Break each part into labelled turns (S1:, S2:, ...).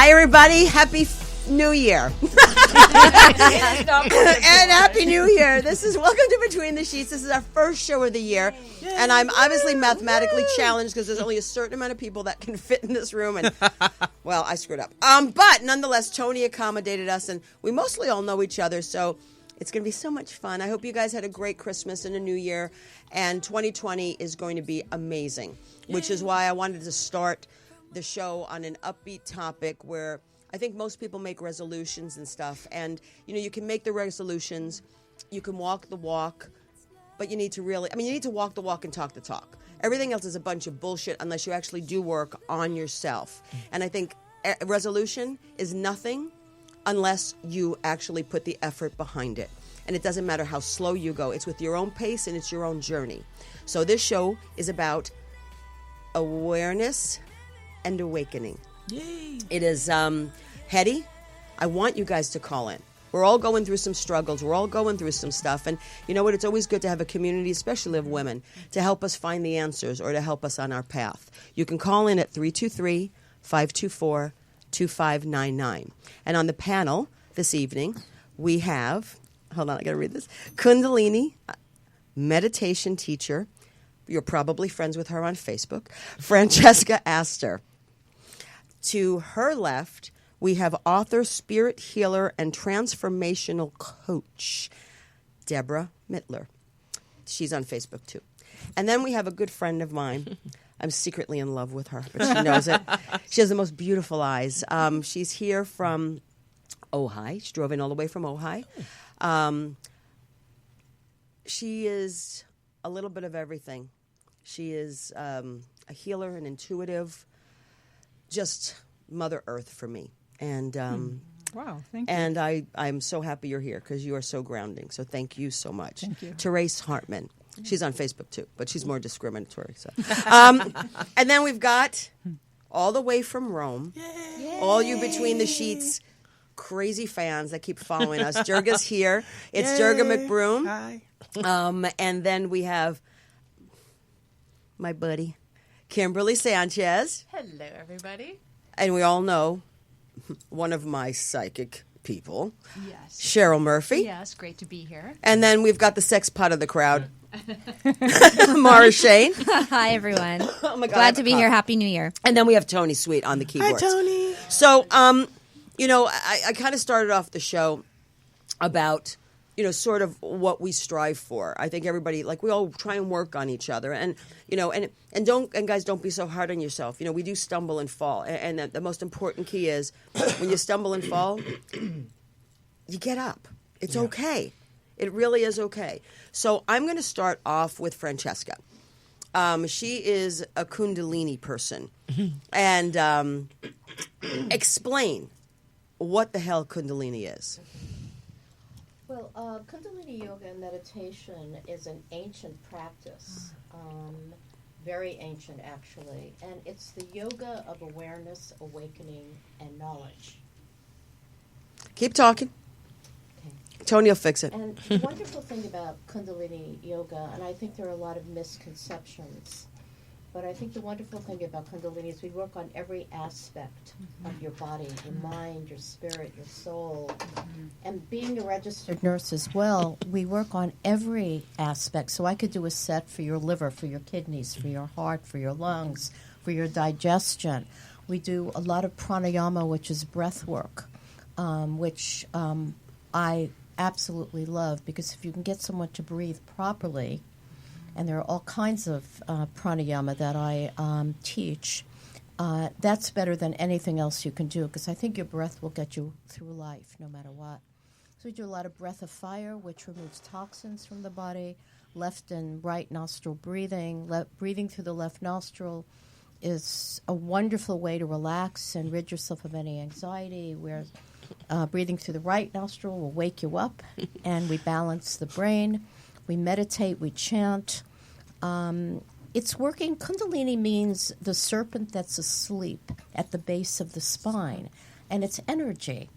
S1: Hi, everybody. Happy New Year. And Happy New Year. This is Welcome to Between the Sheets. This is our first show of the year. Yay. And I'm obviously mathematically challenged because there's only a certain amount of people that can fit in this room. And, well, I screwed up. But nonetheless, Tony accommodated us, and we mostly all know each other, so it's going to be so much fun. I hope you guys had a great Christmas and a New Year, and 2020 is going to be amazing, which is why I wanted to start the show on an upbeat topic where I think most people make resolutions and stuff, and you can make the resolutions, you can walk the walk, but you need to you need to walk the walk and talk the talk. Everything else is a bunch of bullshit unless you actually do work on yourself. And I think a resolution is nothing unless you actually put the effort behind it. And it doesn't matter how slow you go. It's with your own pace and it's your own journey. So this show is about awareness and awakening. Yay. It is heady. I want you guys to call in. We're all going through some struggles. We're all going through some stuff. And you know what? It's always good to have a community, especially of women, to help us find the answers or to help us on our path. You can call in at 323-524-2599. And on the panel this evening, we have, hold on, I got to read this, Kundulini, meditation teacher. You're probably friends with her on Facebook, Francesca Aster. To her left, we have author, spirit healer, and transformational coach, Debra Mittler. She's on Facebook, too. And then we have a good friend of mine. I'm secretly in love with her, but she knows it. She has the most beautiful eyes. She's here from Ojai. She drove in all the way from Ojai. She is a little bit of everything. She is a healer, an intuitive, just Mother Earth for me. And
S2: wow, thank you.
S1: And I'm so happy you're here because you are so grounding. So thank you so much.
S2: Thank you.
S1: Therese Hartmann. She's on Facebook too, but she's more discriminatory. So, and then we've got all the way from Rome, Yay. All you between the sheets crazy fans that keep following us. Jurga's here. It's Debra Mittler.
S3: Hi.
S1: And then we have my buddy, Kimberly Sanchez.
S4: Hello, everybody.
S1: And we all know one of my psychic people,
S4: Yes.
S1: Cheryl Murphy.
S4: Yes, great to be here.
S1: And then we've got the sex pot of the crowd, Mara Shane.
S5: Hi, everyone.
S1: Oh my God,
S5: Glad to be here. Happy New Year.
S1: And then we have Tony Sweet on the keyboards.
S3: Hi, Tony.
S1: So, I kind of started off the show about, sort of what we strive for. I think everybody, we all try and work on each other. And, and guys, don't be so hard on yourself. We do stumble and fall. And the most important key is when you stumble and fall, you get up. It's okay. It really is okay. So I'm going to start off with Francesca. She is a Kundulini person. And explain what the hell Kundulini is.
S6: Well, Kundalini Yoga and meditation is an ancient practice, very ancient actually, and it's the yoga of awareness, awakening, and knowledge.
S1: Keep talking.
S6: Okay.
S1: Tony will fix it.
S6: And the wonderful thing about Kundalini Yoga, and I think there are a lot of misconceptions, but I think the wonderful thing about Kundalini is we work on every aspect of your body, your mind, your spirit, your soul. And being a registered nurse as well, we work on every aspect. So I could do a set for your liver, for your kidneys, for your heart, for your lungs, for your digestion. We do a lot of pranayama, which is breath work, which I absolutely love, because if you can get someone to breathe properly, and there are all kinds of pranayama that I teach, that's better than anything else you can do, because I think your breath will get you through life no matter what. So we do a lot of breath of fire, which removes toxins from the body, left and right nostril breathing. Breathing through the left nostril is a wonderful way to relax and rid yourself of any anxiety, where breathing through the right nostril will wake you up, and we balance the brain. We meditate, we chant. It's working. Kundalini means the serpent that's asleep at the base of the spine. And it's energy.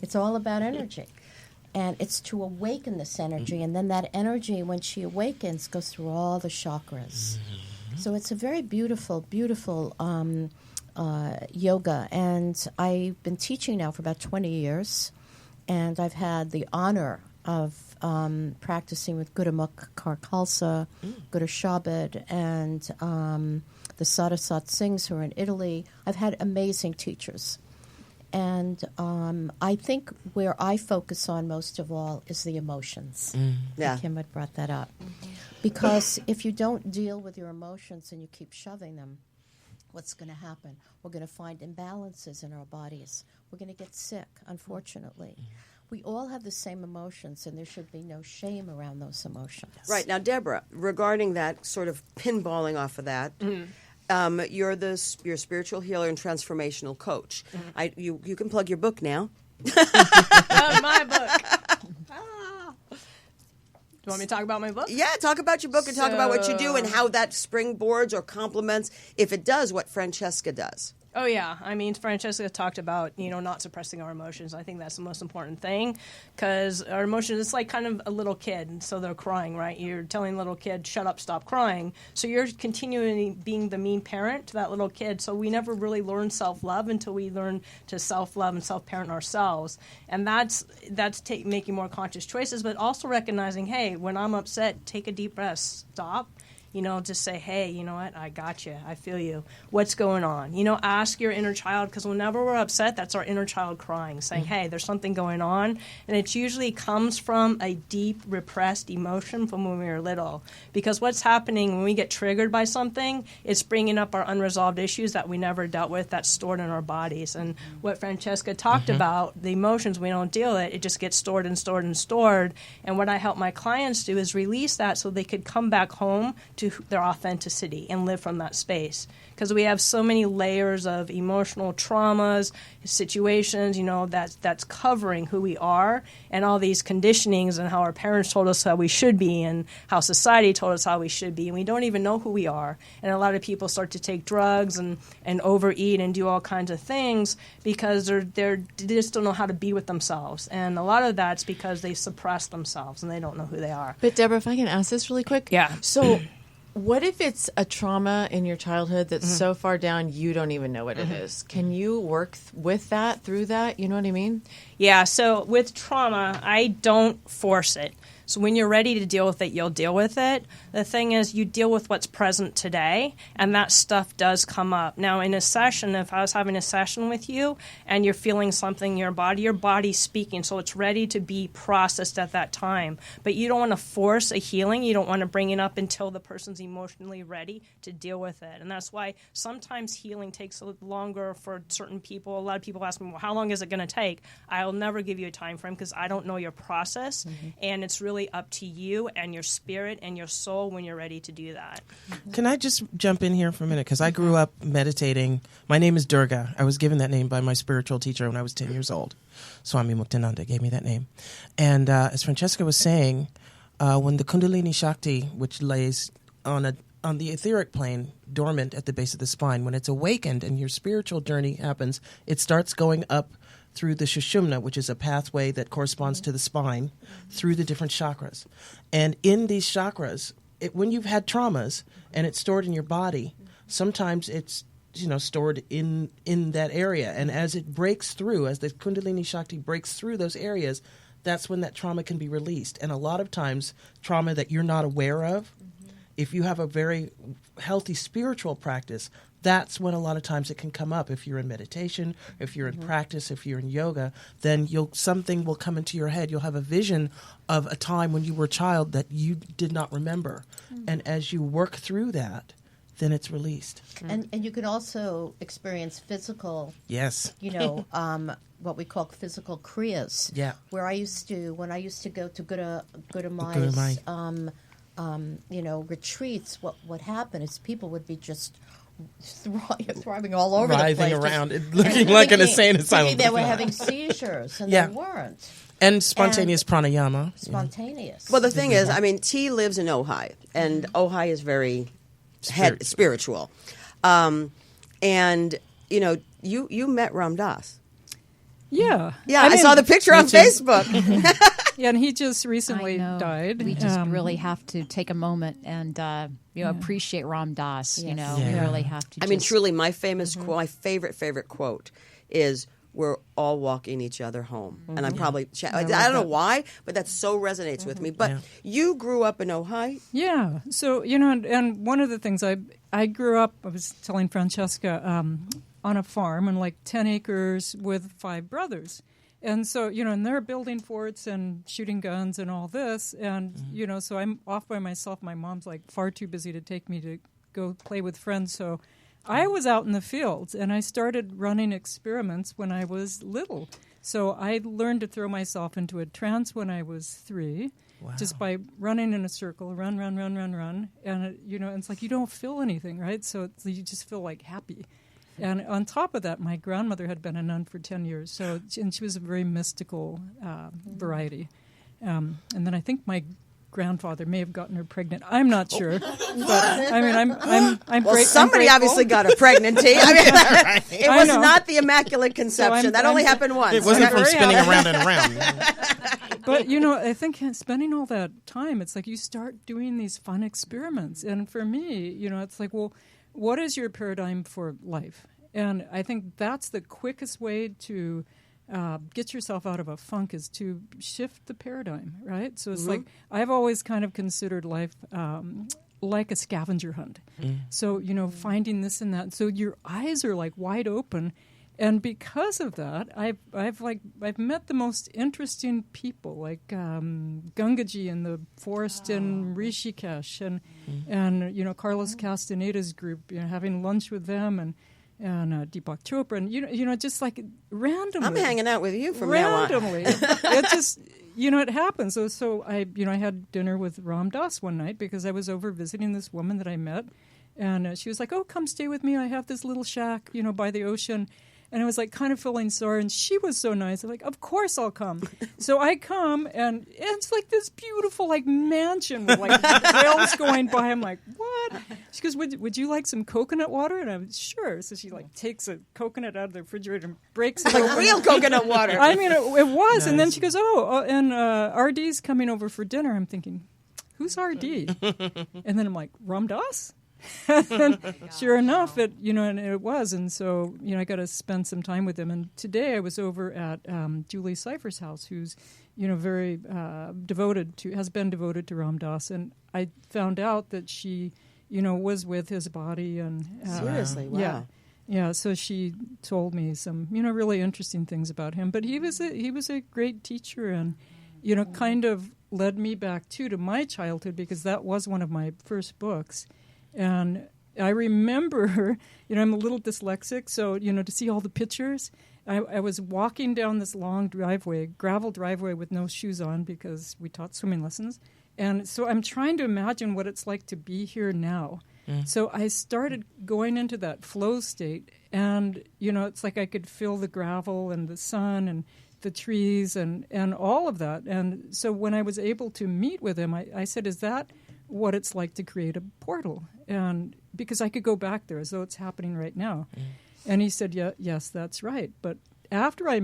S6: It's all about energy. And it's to awaken this energy. And then that energy, when she awakens, goes through all the chakras. So it's a very beautiful, beautiful yoga, and I've been teaching now for about 20 years, and I've had the honor of practicing with Gurumukh Khalsa, Guru Shabad, and the Sarasat Singhs who are in Italy. I've had amazing teachers. And I think where I focus on most of all is the emotions.
S1: Yeah.
S6: Kim had brought that up. Because if you don't deal with your emotions and you keep shoving them, what's going to happen? We're going to find imbalances in our bodies. We're going to get sick, unfortunately. We all have the same emotions, and there should be no shame around those emotions.
S1: Right. Now, Debra, regarding that sort of pinballing off of that, you're a spiritual healer and transformational coach. You can plug your book now.
S4: My book. Do you want me to talk about my book?
S1: Yeah, talk about your book and talk about what you do and how that springboards or complements, if it does, what Francesca does.
S4: Oh, yeah. I mean, Francesca talked about, not suppressing our emotions. I think that's the most important thing because our emotions, it's like kind of a little kid. And so they're crying, right? You're telling the little kid, shut up, stop crying. So you're continuing being the mean parent to that little kid. So we never really learn self-love until we learn to self-love and self-parent ourselves. And that's making more conscious choices, but also recognizing, hey, when I'm upset, take a deep breath, stop. Just say, hey, you know what? I got you. I feel you. What's going on? Ask your inner child, because whenever we're upset, that's our inner child crying, saying, hey, there's something going on. And it usually comes from a deep, repressed emotion from when we were little. Because what's happening when we get triggered by something, it's bringing up our unresolved issues that we never dealt with that's stored in our bodies. And what Francesca talked about, the emotions, we don't deal with it. It just gets stored and stored and stored. And what I help my clients do is release that so they could come back home to their authenticity and live from that space. Because we have so many layers of emotional traumas, situations, that's covering who we are and all these conditionings and how our parents told us how we should be and how society told us how we should be. And we don't even know who we are. And a lot of people start to take drugs and overeat and do all kinds of things because they just don't know how to be with themselves. And a lot of that's because they suppress themselves and they don't know who they are.
S3: But Debra, if I can ask this really quick.
S4: Yeah.
S3: So what if it's a trauma in your childhood that's so far down you don't even know what it is? Can you work with that, through that? You know what I mean?
S4: Yeah, so with trauma, I don't force it. So when you're ready to deal with it, you'll deal with it. The thing is, you deal with what's present today, and that stuff does come up. Now, in a session, if I was having a session with you and you're feeling something in your body's speaking, so it's ready to be processed at that time. But you don't want to force a healing. You don't want to bring it up until the person's emotionally ready to deal with it. And that's why sometimes healing takes a little longer for certain people. A lot of people ask me, well, how long is it going to take? I'll never give you a time frame because I don't know your process, and it's really up to you and your spirit and your soul when you're ready to do that.
S7: Can I just jump in here for a minute? Because I grew up meditating. My name is Durga. I was given that name by my spiritual teacher when I was 10 years old. Swami Muktananda gave me that name. And as Francesca was saying, when the Kundulini Shakti, which lays on the etheric plane, dormant at the base of the spine, when it's awakened and your spiritual journey happens, it starts going up through the Sushumna, which is a pathway that corresponds to the spine, through the different chakras. And in these chakras, when you've had traumas and it's stored in your body, sometimes it's stored in that area. And as it breaks through, as the Kundalini Shakti breaks through those areas, that's when that trauma can be released. And a lot of times, trauma that you're not aware of, if you have a very healthy spiritual practice, that's when a lot of times it can come up. If you're in meditation, if you're in practice, if you're in yoga, then something will come into your head. You'll have a vision of a time when you were a child that you did not remember. And as you work through that, then it's released.
S6: And you can also experience physical,
S7: yes,
S6: what we call physical kriyas.
S7: Yeah.
S6: When I used to go to Guru Mai's, retreats, what happened is people would be just thriving all over the place.
S7: Writhing around, looking like an insane asylum.
S6: They were having seizures, and they weren't.
S7: And spontaneous pranayama.
S6: Spontaneous.
S1: Well, the thing is, T lives in Ojai, and Ojai is very spiritual. And, you met Ram Dass.
S2: Yeah.
S1: Yeah, I saw the picture on Facebook.
S2: Yeah, and he just recently died.
S5: We just really have to take a moment and appreciate Ram Dass. You know, we really have to.
S1: I mean, truly, my my favorite quote is, "We're all walking each other home." And I'm probably, I don't know why, but that so resonates with me. But you grew up in Ojai?
S2: Yeah. So, and one of the things I grew up, I was telling Francesca, on a farm on like 10 acres with 5 brothers. And so, and they're building forts and shooting guns and all this. And, so I'm off by myself. My mom's like far too busy to take me to go play with friends. So I was out in the fields and I started running experiments when I was little. So I learned to throw myself into a trance when I was 3, just by running in a circle, run. And, it's like you don't feel anything, right? So you just feel like happy. And on top of that, my grandmother had been a nun for 10 years, and she was a very mystical variety. And then I think my grandfather may have gotten her pregnant. I'm not sure, but I mean, I'm
S1: well,
S2: great.
S1: Somebody obviously got her pregnant. I mean, it was not the Immaculate Conception.
S2: So
S1: that only happened once.
S7: It wasn't from spinning around and around.
S2: But, I think spending all that time, it's like you start doing these fun experiments. And for me, it's like, well, what is your paradigm for life? And I think that's the quickest way to get yourself out of a funk is to shift the paradigm, right? So it's like I've always kind of considered life like a scavenger hunt. So, finding this and that. So your eyes are like wide open. And because of that, I've met the most interesting people, like Gangaji in the forest in Rishikesh, and Carlos Castaneda's group. Having lunch with them, and Deepak Chopra, and just like randomly.
S1: I'm hanging out with you from now on.
S2: Randomly, it just it happens. So I had dinner with Ram Dass one night because I was over visiting this woman that I met, and she was like, "Oh, come stay with me. I have this little shack, by the ocean." And I was like kind of feeling sorry, and she was so nice. I'm like, of course I'll come. So I come, and it's like this beautiful like mansion with like whales going by. I'm like, what? She goes, would you like some coconut water? And I'm sure. So she like takes a coconut out of the refrigerator and breaks it.
S1: Like real coconut water.
S2: I mean, it was. Nice. And then she goes, and RD's coming over for dinner. I'm thinking, who's RD? And then I'm like, Ram Dass? And sure enough, it and it was, and so I got to spend some time with him. And today I was over at Julie Cypher's house, who's very has been devoted to Ram Dass, and I found out that she was with his body, and
S1: seriously, wow.
S2: Yeah. So she told me some really interesting things about him. But he was a great teacher, and kind of led me back to my childhood, because that was one of my first books. And I remember, I'm a little dyslexic, so, to see all the pictures, I was walking down this long gravel driveway with no shoes on because we taught swimming lessons. And so I'm trying to imagine what it's like to be here now. So I started going into that flow state, and, it's like I could feel the gravel and the sun and the trees and all of that. And so when I was able to meet with him, I said, is that what it's like to create a portal? And because I could go back there as though it's happening right now. And he said, yes, that's right. But after I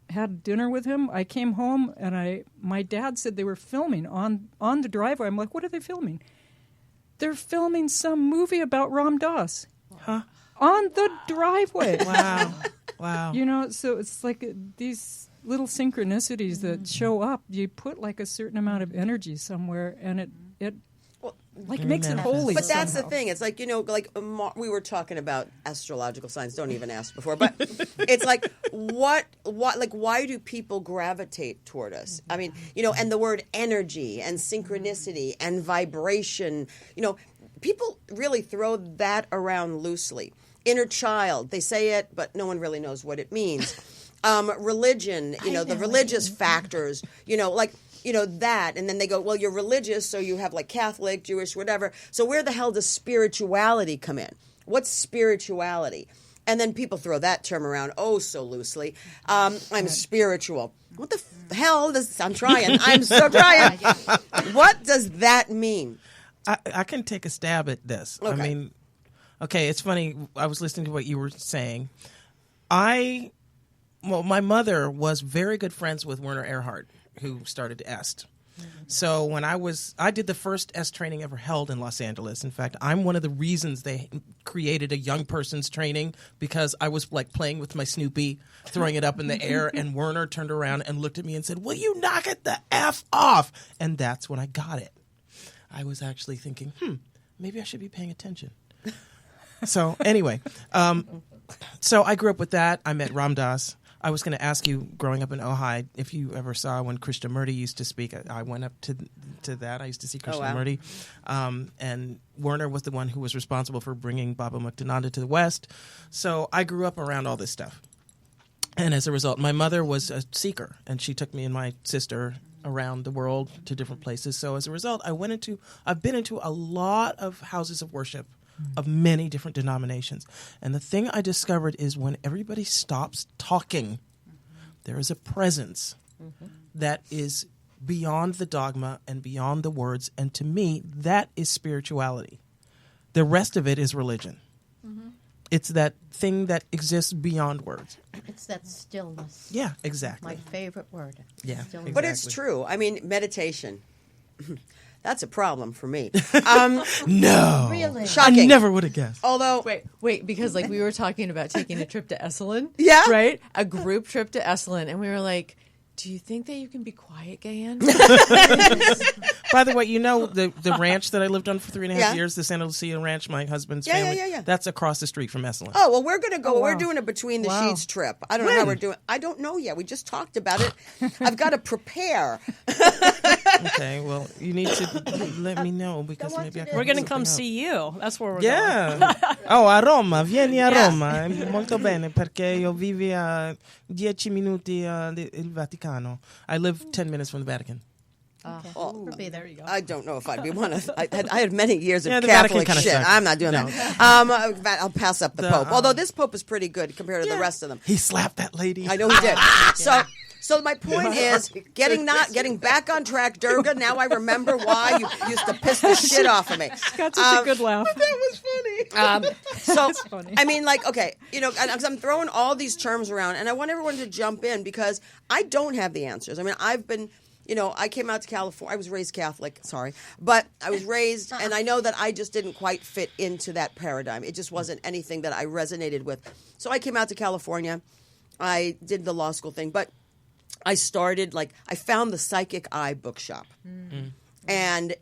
S2: had dinner with him, I came home, and my dad said they were filming on the driveway. I'm like, what are they filming? They're filming some movie about Ram Dass.
S7: Huh?
S2: On the driveway.
S7: Wow.
S2: So it's like these little synchronicities that show up. You put like a certain amount of energy somewhere, and it makes it holy.
S1: But that's
S2: somehow.
S1: the thing. It's like, we were talking about astrological signs. Don't even ask before. But it's like, why do people gravitate toward us? I mean, and the word energy and synchronicity and vibration, people really throw that around loosely. Inner child, they say it, but no one really knows what it means. Religion, the religious factors, that, and then they go, well, you're religious, so you have like Catholic, Jewish, whatever. So where the hell does spirituality come in? What's spirituality? And then people throw that term around so loosely. I'm spiritual. What the hell does, I'm trying. I'm so trying. What does that mean?
S7: I can take a stab at this.
S1: Okay.
S7: I mean, it's funny. I was listening to what you were saying. My mother was very good friends with Werner Erhard, who started est. So when I did the first est training ever held in Los Angeles. In fact, I'm one of the reasons they created a young person's training, because I was like playing with my Snoopy, throwing it up in the air, and Werner turned around and looked at me and said, "Will you knock it the F off?" And that's when I got it. I was actually thinking, maybe I should be paying attention. So anyway, so I grew up with that. I met Ram Dass. I was going to ask you, growing up in Ojai, if you ever saw when Krishnamurti used to speak. I went up to that. I used to see Krishnamurti. And Werner was the one who was responsible for bringing Baba Muktananda to the West. So I grew up around all this stuff. And as a result, my mother was a seeker, and she took me and my sister around the world to different places. So as a result, I've been into a lot of houses of worship of many different denominations. And the thing I discovered is when everybody stops talking, there is a presence that is beyond the dogma and beyond the words. And to me, that is spirituality. The rest of it is religion. It's that thing that exists beyond words.
S6: It's that stillness.
S7: Yeah, exactly.
S6: My favorite word.
S7: Yeah,
S6: Stillness.
S1: But it's true. I mean, meditation. That's a problem for me.
S7: No.
S6: Really?
S1: Shocking.
S7: I never would have guessed.
S1: Although,
S3: Wait, because like we were talking about taking a trip to Esalen.
S1: Yeah.
S3: Right? A group trip to Esalen. And we were like, do you think that you can be quiet, Gaye Ann?
S7: By the way, you know the ranch that I lived on for 3.5
S1: Yeah.
S7: years, the Santa Lucia Ranch, my husband's
S1: Yeah,
S7: family,
S1: yeah.
S7: that's across the street from Esalen.
S1: oh, well, we're going to go.
S2: Oh,
S1: We're
S2: wow.
S1: doing a Between the
S2: Wow.
S1: Sheets trip. I don't know how we're doing. I don't know yet. We just talked about it. I've got to prepare.
S7: Okay, well, you need to let me know, because maybe I can
S4: We're going to
S7: look
S4: come
S7: something up.
S4: see you. That's where we're going.
S7: Yeah. Oh, a Roma. Vieni a
S1: Yeah.
S7: Roma. Molto bene, perché io vivo a 10 minuti il Vaticano. I live 10 minutes from the Vatican.
S6: Okay.
S1: Oh,
S6: We'll be there.
S1: I don't know if I'd be one of. I had many years of
S7: Yeah, the Vatican
S1: Catholic
S7: kinda
S1: shit.
S7: sucks.
S1: I'm not doing
S7: No.
S1: that. I'll pass up the
S7: The,
S1: Pope. Although this Pope is pretty good compared to the rest of them.
S7: He slapped that lady.
S1: I know he did. So my point is getting back on track, Durga. Now I remember why you used to piss the shit off of me.
S2: Got such a good laugh.
S7: That was funny.
S1: So
S2: funny.
S1: I mean, like, okay, you know, because I'm throwing all these terms around, and I want everyone to jump in because I don't have the answers. I mean, I've been. You know, I came out to California. I was raised Catholic, sorry. But I was raised, and I know that I just didn't quite fit into that paradigm. It just wasn't anything that I resonated with. So I came out to California. I did the law school thing. But I started, I found the Psychic Eye bookshop. And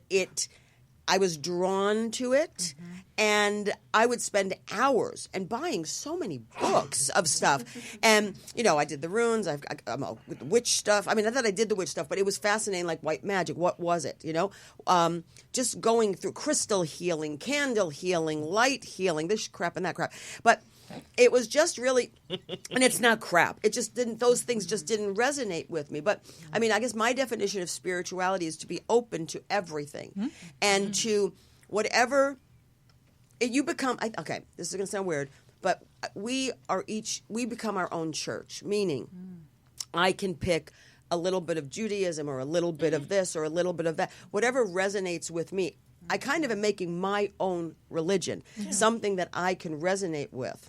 S1: I was drawn to it. And I would spend hours and buying so many books of stuff. And, you know, I did the runes. I'm with the witch stuff. I mean, I thought I did the witch stuff, but it was fascinating, like white magic. What was it, you know? Just going through crystal healing, candle healing, light healing, this crap and that crap. But it was just really, and it's not crap. It just didn't, those things just didn't resonate with me. But, I mean, I guess my definition of spirituality is to be open to everything and to whatever... You become, okay, this is going to sound weird, but we become our own church, meaning I can pick a little bit of Judaism or a little bit of this or a little bit of that, whatever resonates with me. I kind of am making my own religion, something that I can resonate with.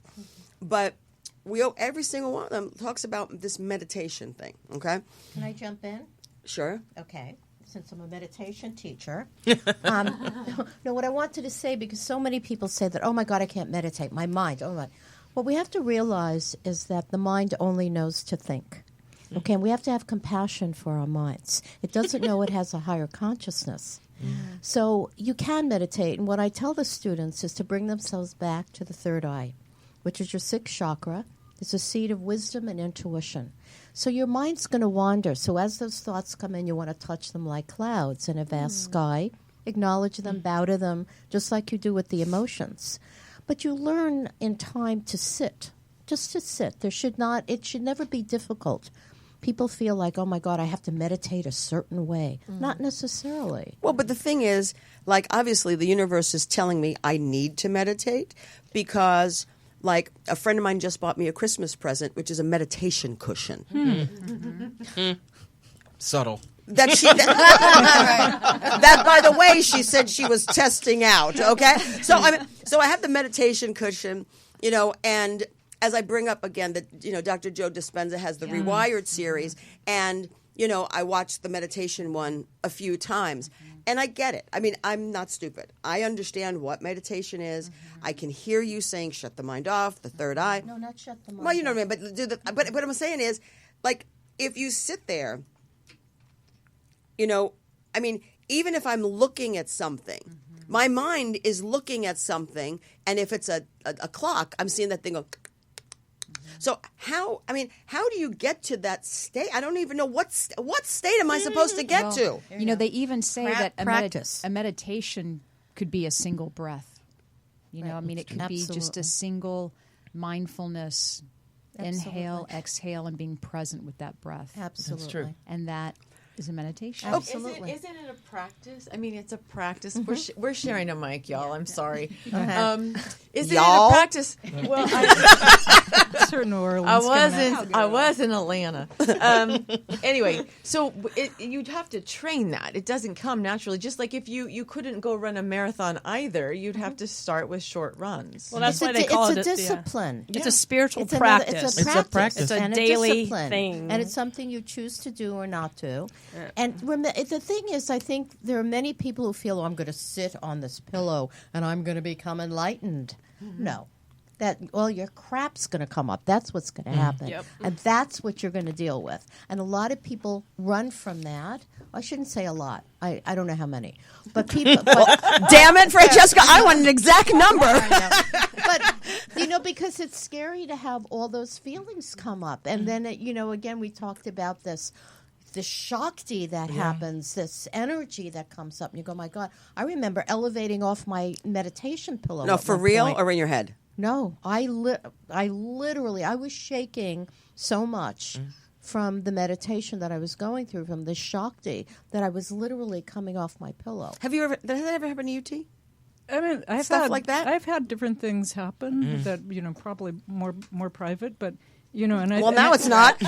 S1: But every single one of them talks about this meditation thing, okay?
S6: Can I jump in?
S1: Sure.
S6: Okay. Since I'm a meditation teacher. No, what I wanted to say, because so many people say that, oh my God, I can't meditate, my mind, oh my. What we have to realize is that the mind only knows to think. Okay, and we have to have compassion for our minds. It doesn't know it has a higher consciousness. So you can meditate, and what I tell the students is to bring themselves back to the third eye, which is your sixth chakra. It's a seat of wisdom and intuition. So your mind's going to wander. So as those thoughts come in, you want to touch them like clouds in a vast sky, acknowledge them, bow to them, just like you do with the emotions. But you learn in time to sit, just to sit. It should never be difficult. People feel like, oh my God, I have to meditate a certain way. Not necessarily.
S1: Well, but the thing is, like, obviously the universe is telling me I need to meditate because... Like, a friend of mine just bought me a Christmas present, which is a meditation cushion.
S7: Subtle.
S1: That, by the way, she said she was testing out, okay? So I have the meditation cushion, you know, and as I bring up again that, you know, Dr. Joe Dispenza has the Rewired series, and, I watched the meditation one a few times, and I get it. I mean, I'm not stupid. I understand what meditation is. I can hear you saying, shut the mind off, the third eye.
S6: No, not shut the mind
S1: Well, you know
S6: off.
S1: what I mean, but what I'm saying is, like, if you sit there, I mean, even if I'm looking at something, my mind is looking at something, and if it's a clock, I'm seeing that thing go. So how do you get to that state? I don't even know what state am I supposed to get to?
S5: They even say that
S6: practice.
S5: a meditation could be a single breath. It could be just a single mindfulness, inhale, exhale, and being present with that breath.
S6: Absolutely.
S7: That's true.
S5: And that is a meditation.
S6: Absolutely.
S3: Isn't it a practice? I mean, it's a practice. We're sharing a mic, y'all. I'm sorry. Isn't
S1: Y'all?
S3: it a practice? Well,
S2: Sir New Orleans.
S3: I was in Atlanta. Anyway, so you'd have to train that. It doesn't come naturally. Just like if you couldn't go run a marathon either, you'd have to start with short runs.
S4: Well, that's why they call it
S6: a discipline.
S4: It's a spiritual
S6: It's
S4: practice.
S6: It's a practice.
S4: It's a
S6: and
S4: daily
S6: discipline.
S4: thing.
S6: And it's something you choose to do or not do. And the thing is, I think there are many people who feel, I'm going to sit on this pillow and I'm going to become enlightened. No. That all your crap's going to come up. That's what's going to happen.
S4: Yep.
S6: And that's what you're going to deal with. And a lot of people run from that. I shouldn't say a lot. I don't know how many. But people...
S1: Damn it, Francesca, I want an exact number.
S6: But, because it's scary to have all those feelings come up. And then, again, we talked about this Shakti that happens, this energy that comes up. And you go, my God. I remember elevating off my meditation pillow.
S1: No,
S6: at
S1: for
S6: one
S1: real
S6: point.
S1: or in your head?
S6: No, I literally, I was shaking so much from the meditation that I was going through, from the Shakti, that I was literally coming off my pillow.
S1: Has that ever happened to you, T?
S2: I mean,
S1: like that?
S2: I've had different things happen that probably more private, but and
S1: Now it's not.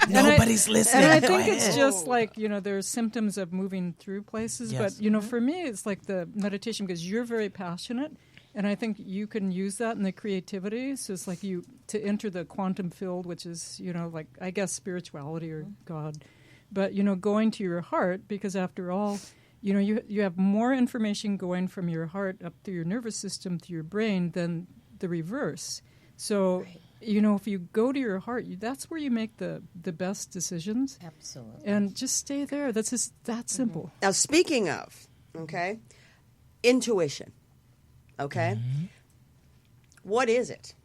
S7: Nobody's listening.
S2: And I
S7: Go
S2: think
S7: ahead.
S2: it's just like, there's symptoms of moving through places.
S7: Yes.
S2: But, for me, it's like the meditation because you're very passionate. And I think you can use that in the creativity. So it's like to enter the quantum field, which is, like, I guess, spirituality or God. But, going to your heart, because after all, you have more information going from your heart up through your nervous system, through your brain, than the reverse. So... if you go to your heart, that's where you make the best decisions.
S6: Absolutely.
S2: And just stay there. That's just that simple.
S1: Now, speaking of, intuition, what is it?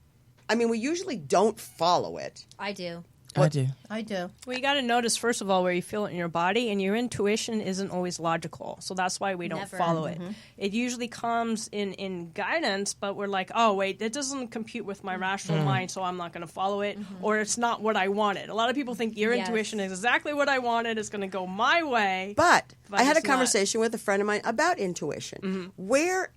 S1: I mean, we usually don't follow it.
S5: I do.
S7: I do.
S6: I do.
S4: Well, you got to notice, first of all, where you feel it in your body, and your intuition isn't always logical. So that's why we don't
S5: Never.
S4: follow it. It usually comes in guidance, but we're like, oh, wait, that doesn't compute with my rational mind, so I'm not going to follow it, or it's not what I wanted. A lot of people think your
S5: Yes.
S4: intuition is exactly what I wanted. It's going to go my way.
S1: But I had a
S4: it's not.
S1: conversation with a friend of mine about intuition. Where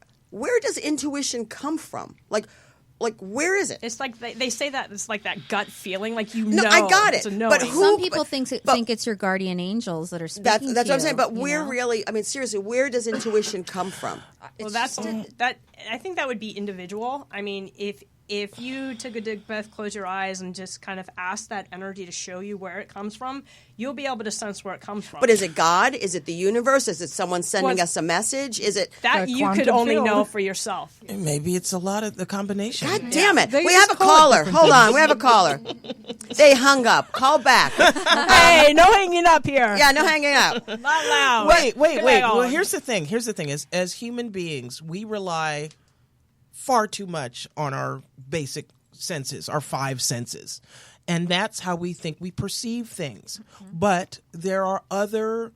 S1: does intuition come from? Like, where is it?
S4: It's like they say that it's like that gut feeling, like
S1: No, I got
S4: It's
S1: it.
S4: a knowing.
S1: But who-
S8: Some people think it's your guardian angels that are speaking
S1: That's
S8: to
S1: what I'm saying.
S8: you,
S1: But
S8: you
S1: where
S8: know?
S1: really? I mean, seriously, where does intuition come from?
S4: Well, that's that. I think that would be individual. I mean, if you took a deep breath, close your eyes, and just kind of ask that energy to show you where it comes from, you'll be able to sense where it comes from.
S1: But is it God? Is it the universe? Is it someone sending
S4: Well,
S1: us a message? Is it?
S4: that
S2: The
S4: you could
S2: quantum
S4: only
S2: field.
S4: know for yourself?
S7: Maybe it's a lot of the combination.
S1: God damn it!
S2: They
S1: We
S2: just
S1: have a
S2: call it
S1: caller.
S2: different
S1: Hold on,
S2: things.
S1: we have a caller. They hung up. Call back.
S4: Hey, no hanging up here.
S1: Yeah, no hanging up.
S4: Not loud.
S7: Wait.
S4: Hang
S7: Well,
S4: on.
S7: here's the thing. As human beings, we rely far too much on our basic senses, our five senses. And that's how we think we perceive things. But there are other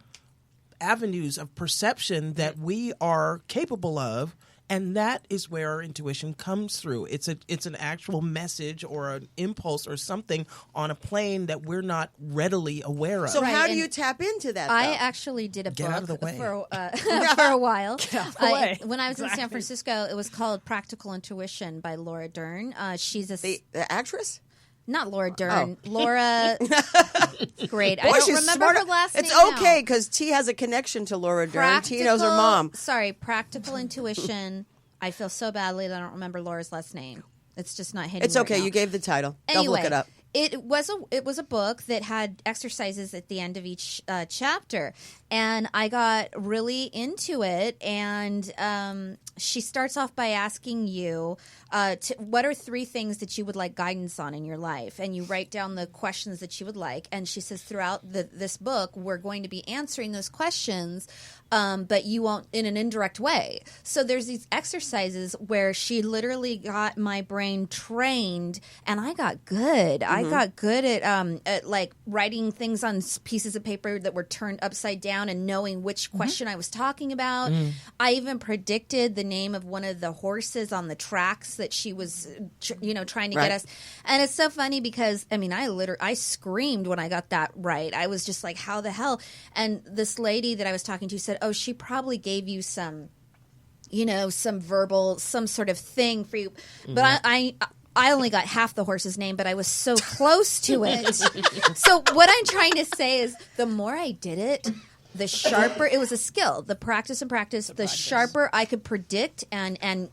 S7: avenues of perception that we are capable of, and that is where our intuition comes through. It's an actual message or an impulse or something on a plane that we're not readily aware of.
S1: So
S8: Right,
S1: how do
S8: and
S1: you tap into that?
S8: I
S1: though?
S8: actually did a
S7: Get
S8: book
S7: out of the way.
S8: for a while.
S4: way.
S8: When I was in San
S4: Exactly.
S8: Francisco, it was called Practical Intuition by Laura Dern. She's
S1: the actress.
S8: not Laura Dern. Laura. Great. I
S1: Boy,
S8: don't
S1: she's
S8: remember
S1: smart.
S8: her last
S1: It's
S8: name.
S1: okay
S8: now.
S1: because T has a connection to Laura Dern. T knows her mom.
S8: Sorry, Practical Intuition. I feel so badly that I don't remember Laura's last name. It's just not hitting.
S1: It's
S8: right
S1: okay.
S8: now.
S1: You gave the title. They'll
S8: Anyway,
S1: look it up.
S8: It was a book that had exercises at the end of each chapter, and I got really into it. And she starts off by asking you, what are 3 things that you would like guidance on in your life? And you write down the questions that you would like. And she says throughout this book, we're going to be answering those questions, but you won't in an indirect way. So there's these exercises where she literally got my brain trained, and I got good. I got good at like writing things on pieces of paper that were turned upside down and knowing which question I was talking about. I even predicted the name of one of the horses on the tracks that she was, trying to get us. And it's so funny because, I mean, I screamed when I got that right. I was just like, how the hell? And this lady that I was talking to said, oh, she probably gave you some, some verbal, some sort of thing for you. But I only got half the horse's name, but I was so close to it. So what I'm trying to say is the more I did it, the sharper it was a skill. The practice, the sharper I could predict and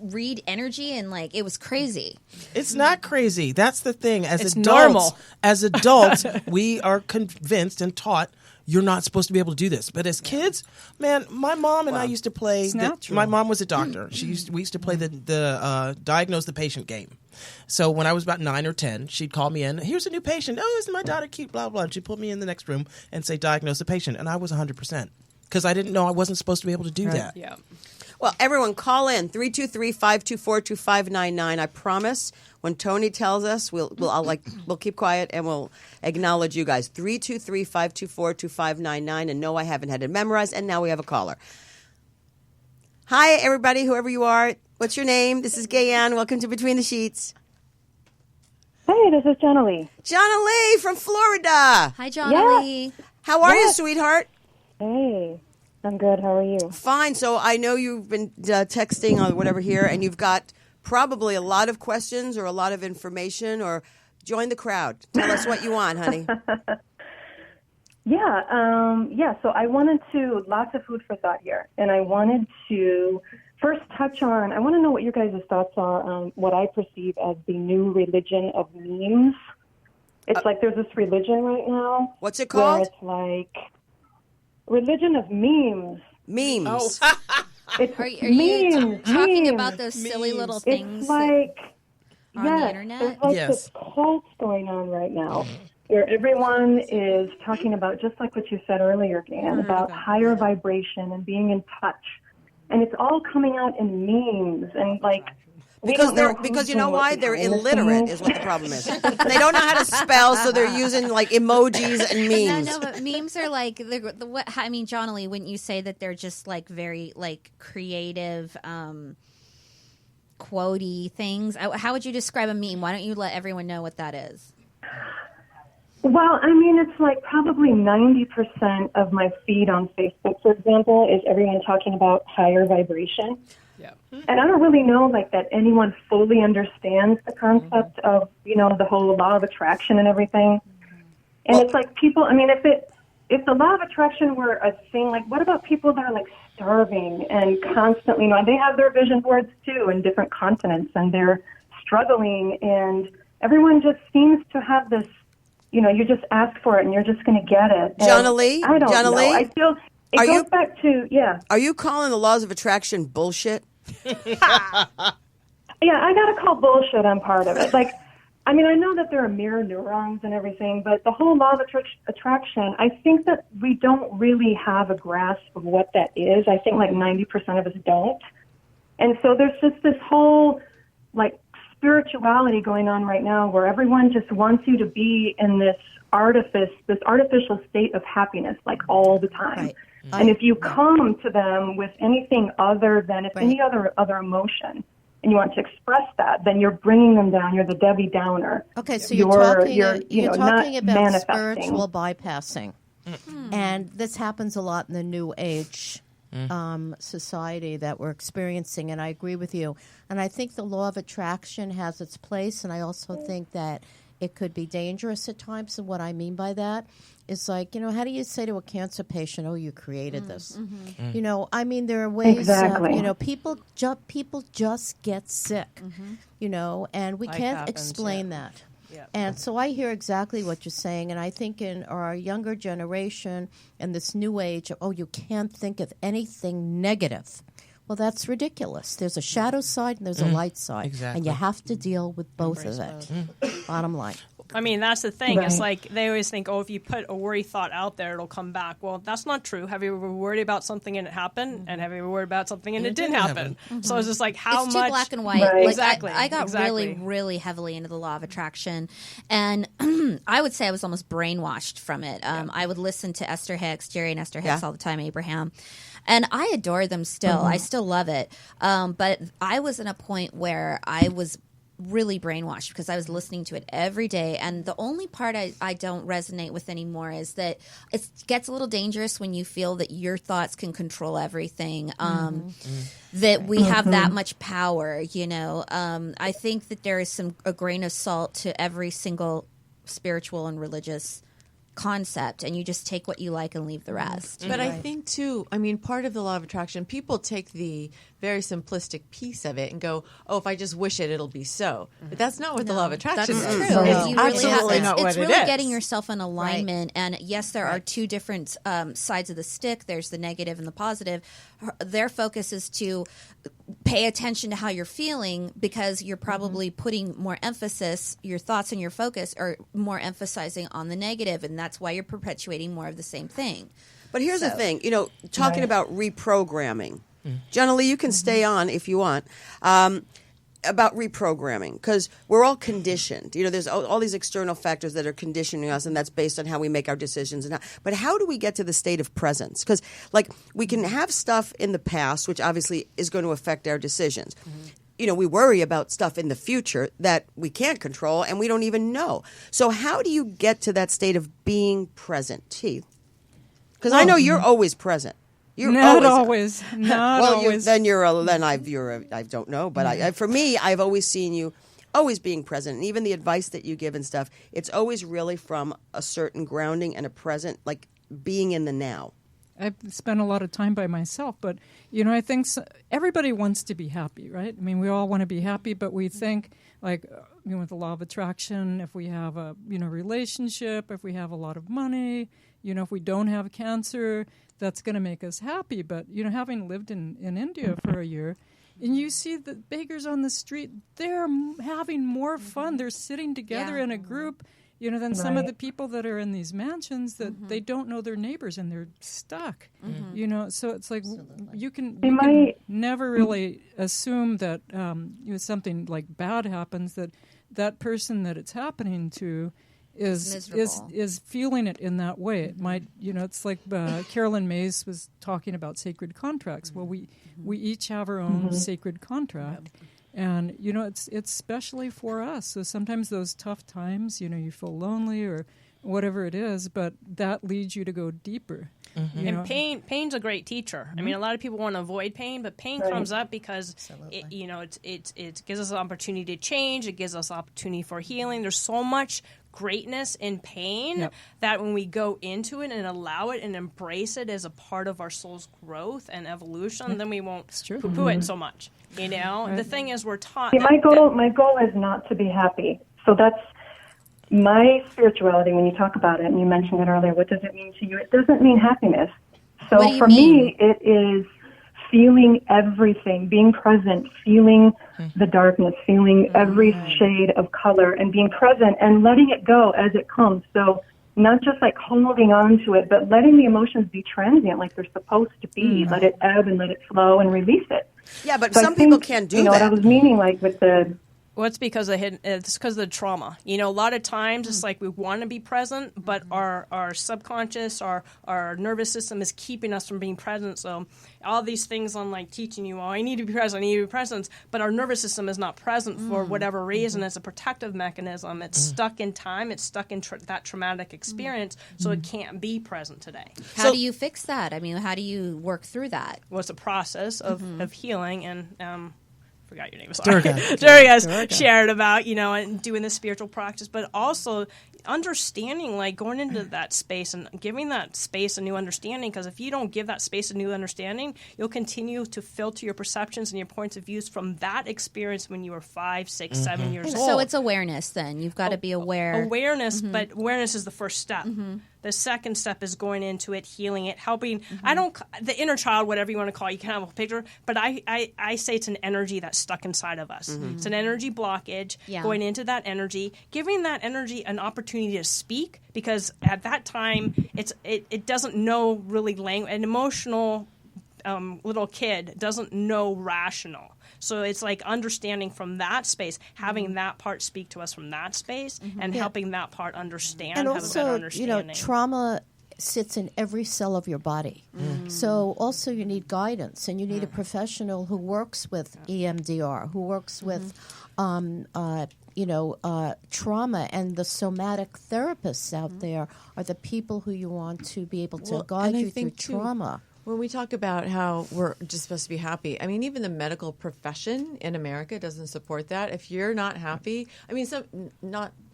S8: read energy, and like it was crazy.
S7: It's not crazy. That's the thing.
S4: It's normal.
S7: As adults, we are convinced and taught you're not supposed to be able to do this. But as kids, man, my mom and I used to play. My mom was a doctor. We used to play the diagnose the patient game. So when I was about 9 or 10, she'd call me in. Here's a new patient. Oh, isn't my daughter cute? Blah, blah. And she'd put me in the next room and say, diagnose the patient. And I was 100% because I didn't know I wasn't supposed to be able to do that.
S4: Yeah.
S1: Well, everyone, call in 323-524-2599. I promise when Tony tells us, we'll keep quiet and we'll acknowledge you guys. 323-524-2599. And no, I haven't had it memorized. And now we have a caller. Hi, everybody, whoever you are. What's your name? This is Gaye Ann. Welcome to Between the Sheets.
S9: Hey, this is Jonna Lee.
S1: Jonna Lee from Florida.
S8: Hi, Jonna Lee.
S1: How are you, sweetheart?
S9: Hey, I'm good. How are you?
S1: Fine. So I know you've been texting or whatever here, and you've got probably a lot of questions or a lot of information, or join the crowd. Tell us what you want, honey.
S9: So I wanted to, lots of food for thought here, and I wanted to first touch on, I want to know what your guys' thoughts are on what I perceive as the new religion of memes. It's like there's this religion right now.
S1: What's it called?
S9: Where it's like religion of memes.
S1: Memes.
S9: Oh.
S8: Are you talking about those silly little things?
S9: It's like,
S8: on the internet?
S9: There's like this cult going on right now where everyone is talking about, just like what you said earlier, Dan, about higher vibration and being in touch. And it's all coming out in memes and like
S1: because you know why? They're illiterate is what the problem is. They don't know how to spell, so they're using like emojis and memes.
S8: No, but memes are like Jonna Lee, wouldn't you say that they're just like very like creative, quotey things? How would you describe a meme? Why don't you let everyone know what that is?
S9: Well, I mean, it's like probably 90% of my feed on Facebook, for example, is everyone talking about higher vibration.
S4: Yeah.
S9: And I don't really know like that anyone fully understands the concept of, the whole law of attraction and everything. And it's like people, I mean, if the law of attraction were a thing, like what about people that are like starving and constantly, they have their vision boards too in different continents and they're struggling, and everyone just seems to have this, you just ask for it and you're just going to get it.
S1: Jonna Lee?
S9: I don't know.
S1: Lee?
S9: I feel it goes back to,
S1: Are you calling the laws of attraction bullshit?
S9: Yeah, I got to call bullshit on part of it. Like, I mean, I know that there are mirror neurons and everything, but the whole law of attraction, I think that we don't really have a grasp of what that is. I think like 90% of us don't. And so there's just this whole, like, spirituality going on right now where everyone just wants you to be in this artificial state of happiness, like all the time.
S6: Right.
S9: And if you come to them with anything other than, any other emotion, and you want to express that, then you're bringing them down. You're the Debbie Downer.
S6: Okay, so you're talking
S9: not
S6: about spiritual bypassing. And this happens a lot in the New Age society that we're experiencing, and I agree with you. And I think the law of attraction has its place, and I also think that it could be dangerous at times. And what I mean by that is like, how do you say to a cancer patient, oh, you created this? I mean, there are ways of, people just get sick, and we can't explain that. And so I hear exactly what you're saying, and I think in our younger generation and this new age of, you can't think of anything negative. Well, that's ridiculous. There's a shadow side and there's a light side.
S7: Exactly.
S6: And you have to deal with both of it. Bottom line.
S4: I mean, that's the thing.
S9: Right.
S4: It's like they always think, if you put a worry thought out there, it'll come back. Well, that's not true. Have you ever worried about something and it happened? And have you ever worried about something and it didn't happen? So it's just like how
S8: It's
S4: much.
S8: too black and white.
S9: Right.
S8: Like,
S4: Exactly.
S8: I got
S4: Exactly.
S8: really heavily into the law of attraction, and I would say I was almost brainwashed from it. I would listen to Esther Hicks, Jerry and Esther Hicks all the time, Abraham, and I adore them still. I still love it, but I was in a point where I was really brainwashed because I was listening to it every day, and the only part I don't resonate with anymore is that it gets a little dangerous when you feel that your thoughts can control everything, that we have that much power, I think that there is a grain of salt to every single spiritual and religious concept, and you just take what you like and leave the rest.
S3: But I think, too, part of the law of attraction, people take the very simplistic piece of it and go, if I just wish it, it'll be so. But that's not what the law of attraction
S8: That's
S3: is.
S8: true.
S3: It's
S8: You really
S3: absolutely not what
S8: it's
S3: it
S8: really
S3: is.
S8: getting yourself in alignment. And yes, there are two different sides of the stick. There's the negative and the positive. Their focus is to pay attention to how you're feeling, because you're probably putting more emphasis, your thoughts and your focus are more emphasizing on the negative, and that's why you're perpetuating more of the same thing.
S1: But here's the thing, talking about reprogramming. Jenna Lee, you can stay on if you want. About reprogramming, because we're all conditioned. There's all these external factors that are conditioning us, and that's based on how we make our decisions. But how do we get to the state of presence? Because, we can have stuff in the past, which obviously is going to affect our decisions. We worry about stuff in the future that we can't control and we don't even know. So how do you get to that state of being present, T? Because I know you're always present. You're
S2: Not
S1: always.
S2: Not
S1: Well,
S2: always.
S1: I don't know, but for me, I've always seen you always being present, and even the advice that you give and stuff, it's always really from a certain grounding and a present, like being in the now.
S2: I've spent a lot of time by myself, but I think everybody wants to be happy, right? We all want to be happy, but we think with the law of attraction, if we have a relationship, if we have a lot of money, if we don't have cancer, that's going to make us happy. But having lived in India for a year, and you see the beggars on the street, they're having more fun. They're sitting together in a group. Than some of the people that are in these mansions that they don't know their neighbors and they're stuck. So it's like you can never really assume that something like bad happens, that person that it's happening to is feeling it in that way. It might, it's like Carolyn Mays was talking about sacred contracts. Well, we each have our own sacred contract. And, it's especially for us. So sometimes those tough times, you feel lonely or whatever it is, but that leads you to go deeper.
S4: And pain's a great teacher. A lot of people want to avoid pain, but pain comes up because it gives us an opportunity to change. It gives us opportunity for healing. There's so much greatness in pain that when we go into it and allow it and embrace it as a part of our soul's growth and evolution, then we won't poo-poo it so much. The thing is, we're taught.
S9: See, my goal is not to be happy. So that's my spirituality. When you talk about it, and you mentioned it earlier, what does it mean to you? It doesn't mean happiness. So for me, it is feeling everything, being present, feeling the darkness, feeling every shade of color, and being present and letting it go as it comes. So not just like holding on to it, but letting the emotions be transient like they're supposed to be. Let it ebb and let it flow and release it.
S1: Yeah, but some people can't do that.
S9: What I was meaning, with the...
S4: Well, it's because of the trauma. A lot of times it's like we want to be present, but our subconscious, our nervous system is keeping us from being present. So all these things on teaching you, I need to be present, but our nervous system is not present for whatever reason. It's a protective mechanism. It's stuck in time. It's stuck in that traumatic experience, so it can't be present today.
S8: How do you fix that? How do you work through that?
S4: Well, it's a process of healing and... forgot your name. Sorry.
S7: Durga.
S4: Durga's shared about, and doing the spiritual practice, but also, understanding, like going into that space and giving that space a new understanding, because if you don't give that space a new understanding, you'll continue to filter your perceptions and your points of views from that experience when you were 5, 6, 7 years old.
S8: So it's awareness then. You've got to be aware.
S4: Awareness, but awareness is the first step. The second step is going into it, healing it, helping. The inner child, whatever you want to call it, you can have a picture, but I say it's an energy that's stuck inside of us. It's an energy blockage, going into that energy, giving that energy an opportunity to speak, because at that time, it doesn't know really language. An emotional little kid doesn't know rational. So it's like understanding from that space, having that part speak to us from that space, and helping that part understand,
S6: and
S4: have
S6: also,
S4: a better understanding.
S6: Trauma sits in every cell of your body. So also you need guidance, and you need a professional who works with EMDR, who works with, trauma, and the somatic therapists out there are the people who you want to be able to guide you through trauma.
S3: When we talk about how we're just supposed to be happy, I mean, even the medical profession in America doesn't support that. If you're not happy, I mean,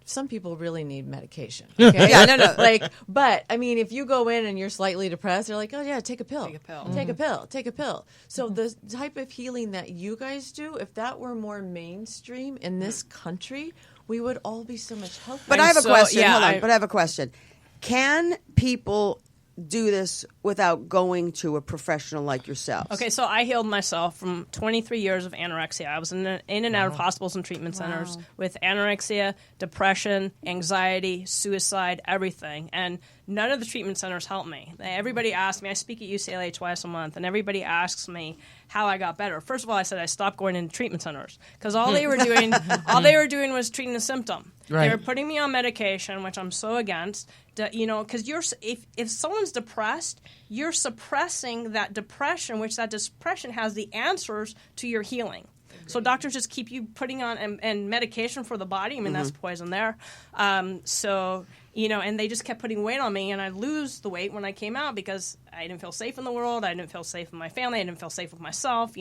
S3: some people really need medication. Okay? But I mean, if you go in and you're slightly depressed, they're like, oh yeah, take a pill. Take a pill. So the type of healing that you guys do, if that were more mainstream in this country, we would all be so much healthier.
S1: But I have a question. Hold on. But I have a question. Can people do this without going to a professional like yourself?
S4: Okay, so I healed myself from 23 years of anorexia. I was in and out of hospitals and treatment centers with anorexia, depression, anxiety, suicide, everything. And none of the treatment centers helped me. Everybody asked me, I speak at UCLA twice a month, and everybody asks me how I got better. First of all, I said I stopped going into treatment centers because all they were doing was treating the symptom. Right. They were putting me on medication, which I'm so against. Because if someone's depressed, you're suppressing that depression, which that depression has the answers to your healing. So doctors just keep you putting on and medication for the body. I mean, that's poison there. And they just kept putting weight on me, and I'd lose the weight when I came out because I didn't feel safe in the world. I didn't feel safe with my family. I didn't feel safe with myself.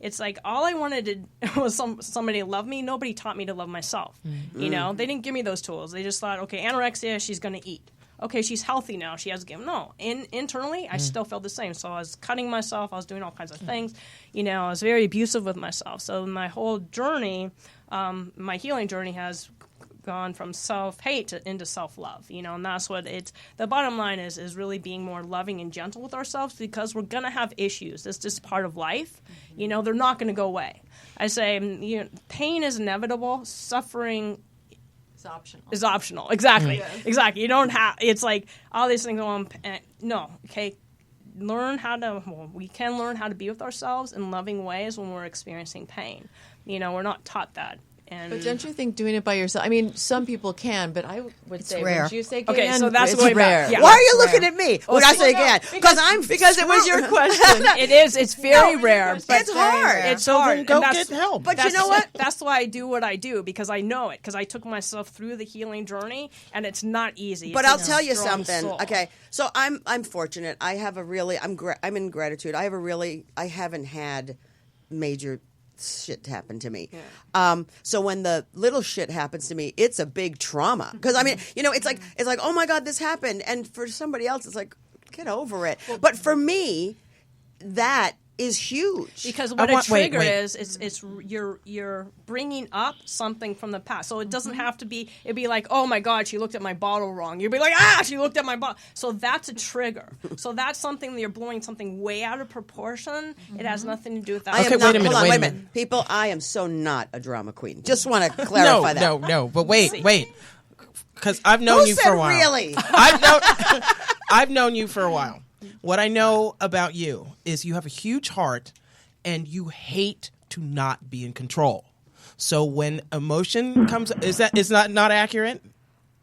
S4: It's like all I wanted was somebody to love me. Nobody taught me to love myself. They didn't give me those tools. They just thought, okay, anorexia, she's going to eat. Okay, she's healthy now. She has to give. No, internally, I still felt the same. So I was cutting myself. I was doing all kinds of things. I was very abusive with myself. So my whole journey, my healing journey has gone from self-hate into self-love, and that's what the bottom line is really being more loving and gentle with ourselves, because we're going to have issues. It's just part of life. They're not going to go away. I say, pain is inevitable. Suffering is optional. Exactly. Exactly. You don't have, it's like all these things on, no, okay. We can learn how to be with ourselves in loving ways when we're experiencing pain. We're not taught that.
S3: But don't you think doing it by yourself? I mean, some people can, but I would say,
S1: rare.
S3: Would you say,
S4: okay,
S3: Gaye Ann,
S4: so that's
S3: it's
S4: rare.
S1: Yeah. Why are you looking at me? Would I say again? Because
S3: it was your question.
S4: It is. It's very rare. But
S1: it's hard.
S4: It's hard.
S7: Go get help.
S1: But you know what?
S4: That's why I do what I do, because I know it. Because I took myself through the healing journey, and it's not easy.
S1: But I'll tell you something. Soul. Okay, so I'm fortunate. I have I'm in gratitude. I haven't had major shit happen to me. Yeah. So when the little shit happens to me, it's a big trauma. Because I mean, it's like, oh my God, this happened. And for somebody else, it's like, get over it. But for me, that is huge.
S4: Because what a trigger is, it's you're bringing up something from the past. So it doesn't have to be, it'd be like, oh my God, she looked at my bottle wrong. You'd be like, she looked at my bottle. So that's a trigger. So that's something that you're blowing something way out of proportion. It has nothing to do with that.
S7: Okay, wait a minute.
S1: People, I am so not a drama queen. Just want to clarify that.
S7: No, but wait. Because I've known you for a while.
S1: Really?
S7: I've known you for a while. What I know about you is you have a huge heart and you hate to not be in control. So when emotion comes, is not accurate?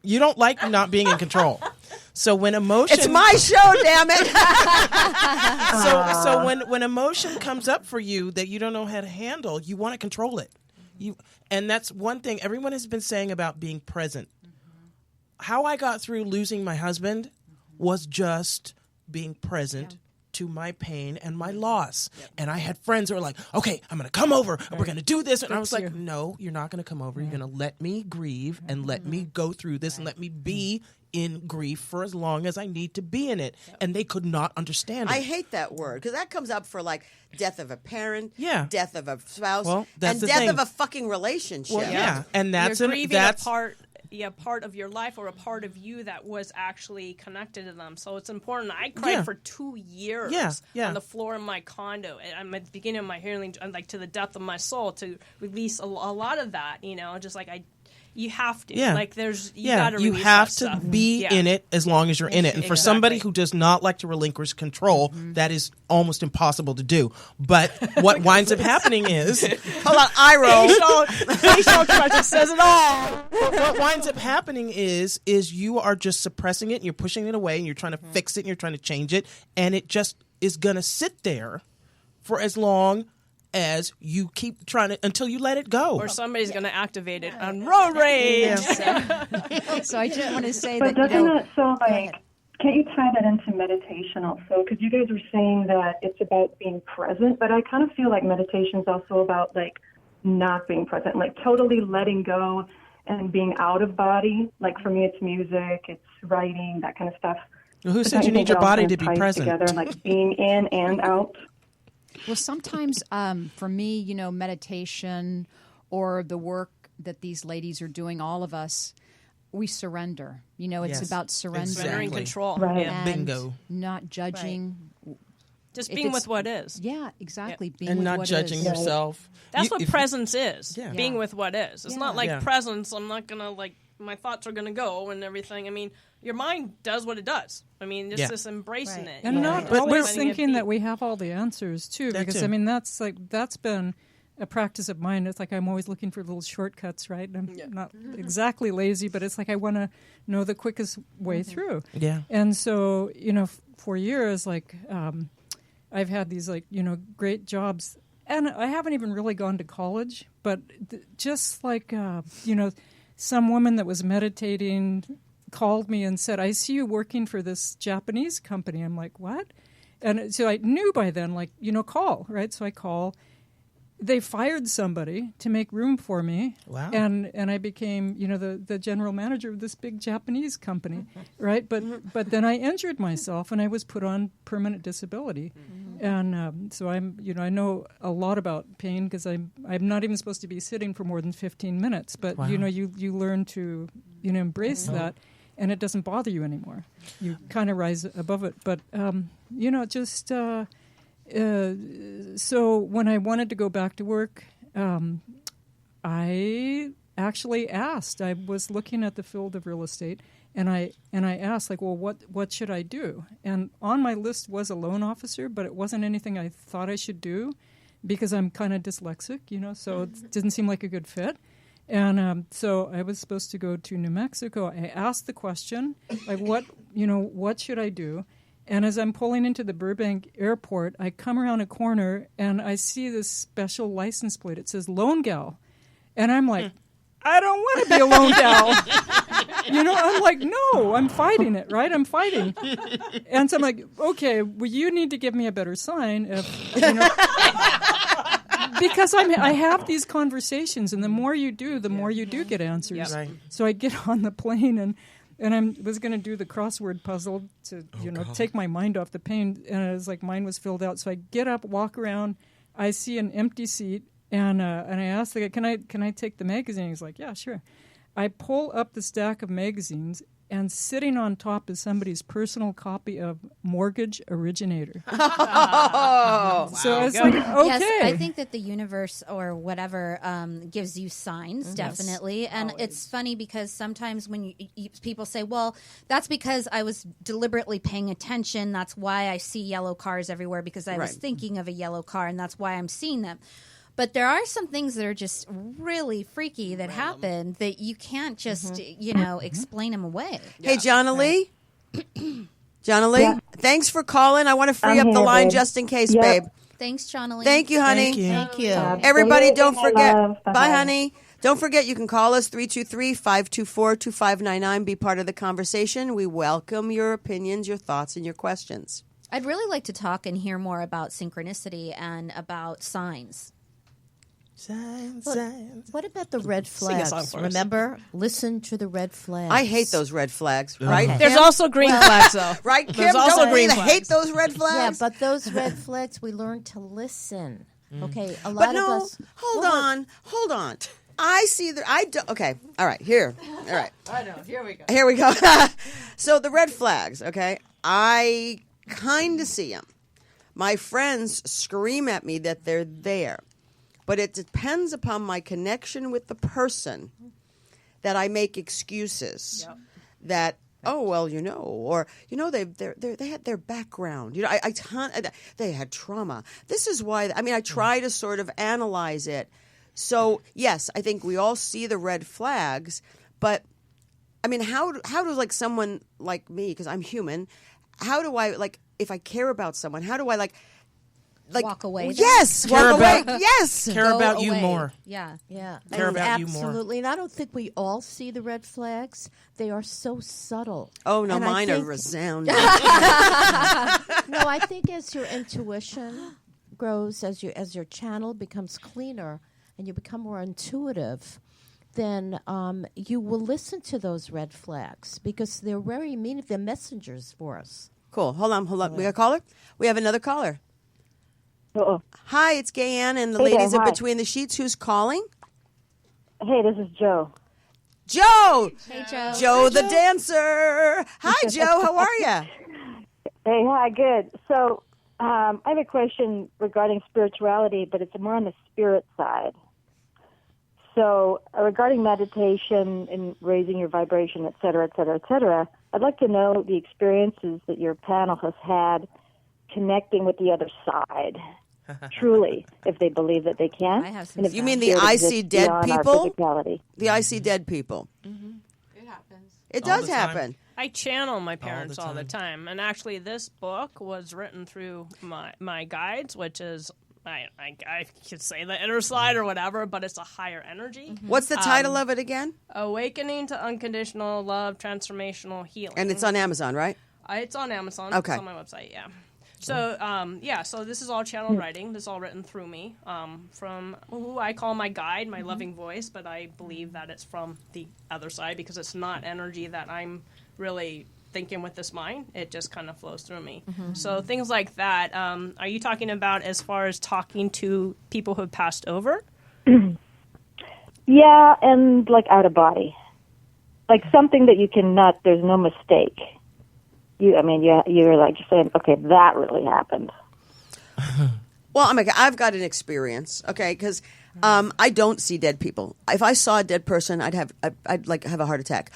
S7: You don't like not being in control. So when emotion,
S1: it's my show, damn it.
S7: so when emotion comes up for you that you don't know how to handle, you want to control it. And that's one thing everyone has been saying about being present. How I got through losing my husband was just being present to my pain and my loss. And I had friends who were like, okay, I'm going to come over and we're going to do this. And I was like, no, you're not going to come over. You're going to let me grieve and let me go through this and let me be in grief for as long as I need to be in it. And they could not understand it.
S1: I hate that word because that comes up for like death of a parent,
S7: death
S1: of a spouse,
S7: well,
S1: and death of a fucking relationship.
S7: Well, and that's
S4: you're grieving a part of your life or a part of you that was actually connected to them. So it's important. I cried for 2 years on the floor in my condo. And I'm at the beginning of my healing, like to the depth of my soul, to release a lot of that. Just like you have to. Like you gotta
S7: you
S4: release
S7: have
S4: that
S7: to
S4: stuff.
S7: be in it as long as you're in it. And for somebody who does not like to relinquish control, that is almost impossible to do. But what winds up happening is
S1: hold on, eye roll.
S4: Facial expression says it all.
S7: What winds up happening is you are just suppressing it and you're pushing it away and you're trying to fix it and you're trying to change it, and it just is gonna sit there for as long as you keep trying to until you let it go.
S4: Or somebody's going to activate it on road rage.
S5: So I just want to say
S9: but
S5: that,
S9: doesn't it so like, can't you tie that into meditation also? Because you guys were saying that it's about being present, but I kind of feel like meditation is also about like not being present, like totally letting go and being out of body. Like for me, it's music, it's writing, that kind of stuff.
S7: Well, who said you need your body to be present?
S9: Together, like being in and out.
S5: Well, sometimes for me, meditation or the work that these ladies are doing, all of us, we surrender. It's about
S4: surrendering control.
S9: Right.
S5: And
S7: bingo.
S5: not judging.
S4: Just being with what is.
S5: Yeah, exactly. Being
S7: and
S5: with
S7: not
S5: what
S7: judging
S5: is.
S7: yourself.
S4: That's what presence is.
S7: Yeah.
S4: Being with what is. It's not like presence. I'm not going to my thoughts are going to go and everything. I mean, your mind does what it does. I mean, just embracing it.
S2: And not always thinking that we have all the answers, too. Because, I mean, that's been a practice of mine. It's like I'm always looking for little shortcuts, right? I'm not exactly lazy, but it's like I want to know the quickest way through.
S7: Yeah.
S2: And so, for years, I've had these, great jobs. And I haven't even really gone to college, but just some woman that was meditating called me and said, I see you working for this Japanese company. I'm like, what? And so I knew by then, call, right? So I call. They fired somebody to make room for me.
S7: Wow.
S2: And I became, the general manager of this big Japanese company, right? But then I injured myself and I was put on permanent disability. And so I'm, I know a lot about pain because I'm not even supposed to be sitting for more than 15 minutes. But, you learn to, embrace that. And it doesn't bother you anymore. You kind of rise above it. But, so when I wanted to go back to work, I actually asked. I was looking at the field of real estate, and I asked, what should I do? And on my list was a loan officer, but it wasn't anything I thought I should do because I'm kind of dyslexic, so it didn't seem like a good fit. And so I was supposed to go to New Mexico. I asked the question, what should I do? And as I'm pulling into the Burbank airport, I come around a corner and I see this special license plate. It says Lone Gal. And I'm like, I don't want to be a lone gal. I'm like, no, I'm fighting it, right? I'm fighting. And so I'm like, okay, well, you need to give me a better sign because I have these conversations, and the more you do, the more you do get answers.
S7: Yep. Right.
S2: So I get on the plane, and I was going to do the crossword puzzle to, take my mind off the pain. And it was like mine was filled out. So I get up, walk around. I see an empty seat, and I asked the guy, can I take the magazine? He's like, yeah, sure. I pull up the stack of magazines, and sitting on top is somebody's personal copy of Mortgage Originator.
S1: Oh,
S2: so it's like, okay.
S8: Yes, I think that the universe or whatever gives you signs, definitely.
S1: Yes,
S8: and
S1: always.
S8: it's funny because sometimes when people say, well, that's because I was deliberately paying attention. That's why I see yellow cars everywhere because I was thinking of a yellow car, and that's why I'm seeing them. But there are some things that are just really freaky that happen that you can't just, explain them away.
S1: Hey, Jonna Lee? Jonna Lee, thanks for calling. I want to free up the line just in case, babe.
S8: Thanks, Jonna Lee.
S1: Thank you, honey.
S3: Thank you.
S1: Everybody, don't forget. Bye, honey. Don't forget, you can call us 323-524-2599. Be part of the conversation. We welcome your opinions, your thoughts, and your questions.
S8: I'd really like to talk and hear more about synchronicity and about signs.
S7: Signs.
S6: What about the red
S4: Sing a song
S6: flags?
S4: for us.
S6: Remember, listen to the red flags.
S1: I hate those red flags, right?
S6: Okay.
S4: There's
S1: Kim?
S4: also green flags, though.
S1: Right, Kim?
S4: There's also
S1: Don't we
S4: green flags.
S1: hate those red
S6: Yeah,
S1: flags?
S6: but those red flags, we learn to listen. Okay, a lot
S1: But
S6: of
S1: no,
S6: us.
S1: hold on. I see that. I don't. Okay, all right. Here, all right.
S3: I know. Here we go.
S1: Here we go. So the red flags. Okay, I kind of see them. My friends scream at me that they're there, but it depends upon my connection with the person that I make excuses.
S4: Yep.
S1: That. Oh well, or they had their background. They had trauma. This is why. I mean, I try to sort of analyze it. So yes, I think we all see the red flags, but I mean, how does like someone like me, because I'm human, how do I like if I care about someone? How do I like
S8: Walk away then?
S1: Yes,
S7: Care
S1: walk away.
S7: about-
S1: Yes.
S7: Care
S8: Go
S7: about you
S8: away.
S7: more.
S8: Yeah.
S6: Yeah,
S7: Care about you more.
S6: absolutely. And I don't think we all see the red flags. They are so subtle.
S1: Oh no,
S6: And I
S1: mine are
S6: think-
S1: resounding.
S6: No, I think as your intuition grows, as your channel becomes cleaner, and you become more intuitive, then you will listen to those red flags because they're very meaningful. They're messengers for us.
S1: Cool. Hold on. We got a caller. We have another caller.
S9: Uh-oh.
S1: Hi, it's Gaye Ann and the
S9: Hey there,
S1: ladies of
S9: hi.
S1: Between the Sheets. Who's calling?
S9: Hey, this is Joe.
S1: Joe.
S8: Hey, Joe.
S1: Joe the dancer. Hi, Joe. How are you?
S9: Hey, hi, good. So I have a question regarding spirituality, but it's more on the spirit side. So regarding meditation and raising your vibration, et cetera, I'd like to know the experiences that your panel has had connecting with the other side. Truly, if they believe that they can.
S8: I have some
S9: And if
S1: You mean the
S9: spirit
S1: I
S9: exists
S1: see dead
S9: beyond our
S1: people?
S9: physicality.
S1: The I see dead people.
S3: It happens.
S1: It
S7: All
S1: does
S7: the time.
S1: happen.
S4: I channel my parents
S7: the
S4: all the
S7: time.
S4: time. And actually, this book was written through my guides, which is, I could say the inner side or whatever, but it's a higher energy.
S1: What's the title of it again?
S4: Awakening to Unconditional Love, Transformational Healing.
S1: And it's on Amazon, right?
S4: It's on Amazon.
S1: Okay.
S4: It's on my website, yeah. So, so this is all channel writing. This is all written through me from who I call my guide, my loving voice, but I believe that it's from the other side because it's not energy that I'm really thinking with this mind. It just kind of flows through me. So things like that. Are you talking about as far as talking to people who have passed over?
S9: Yeah, and like out of body. Like something that you cannot, there's no mistake. You're like just saying, okay, that really happened.
S1: Well, I've got an experience, okay, because I don't see dead people. If I saw a dead person, I'd like have a heart attack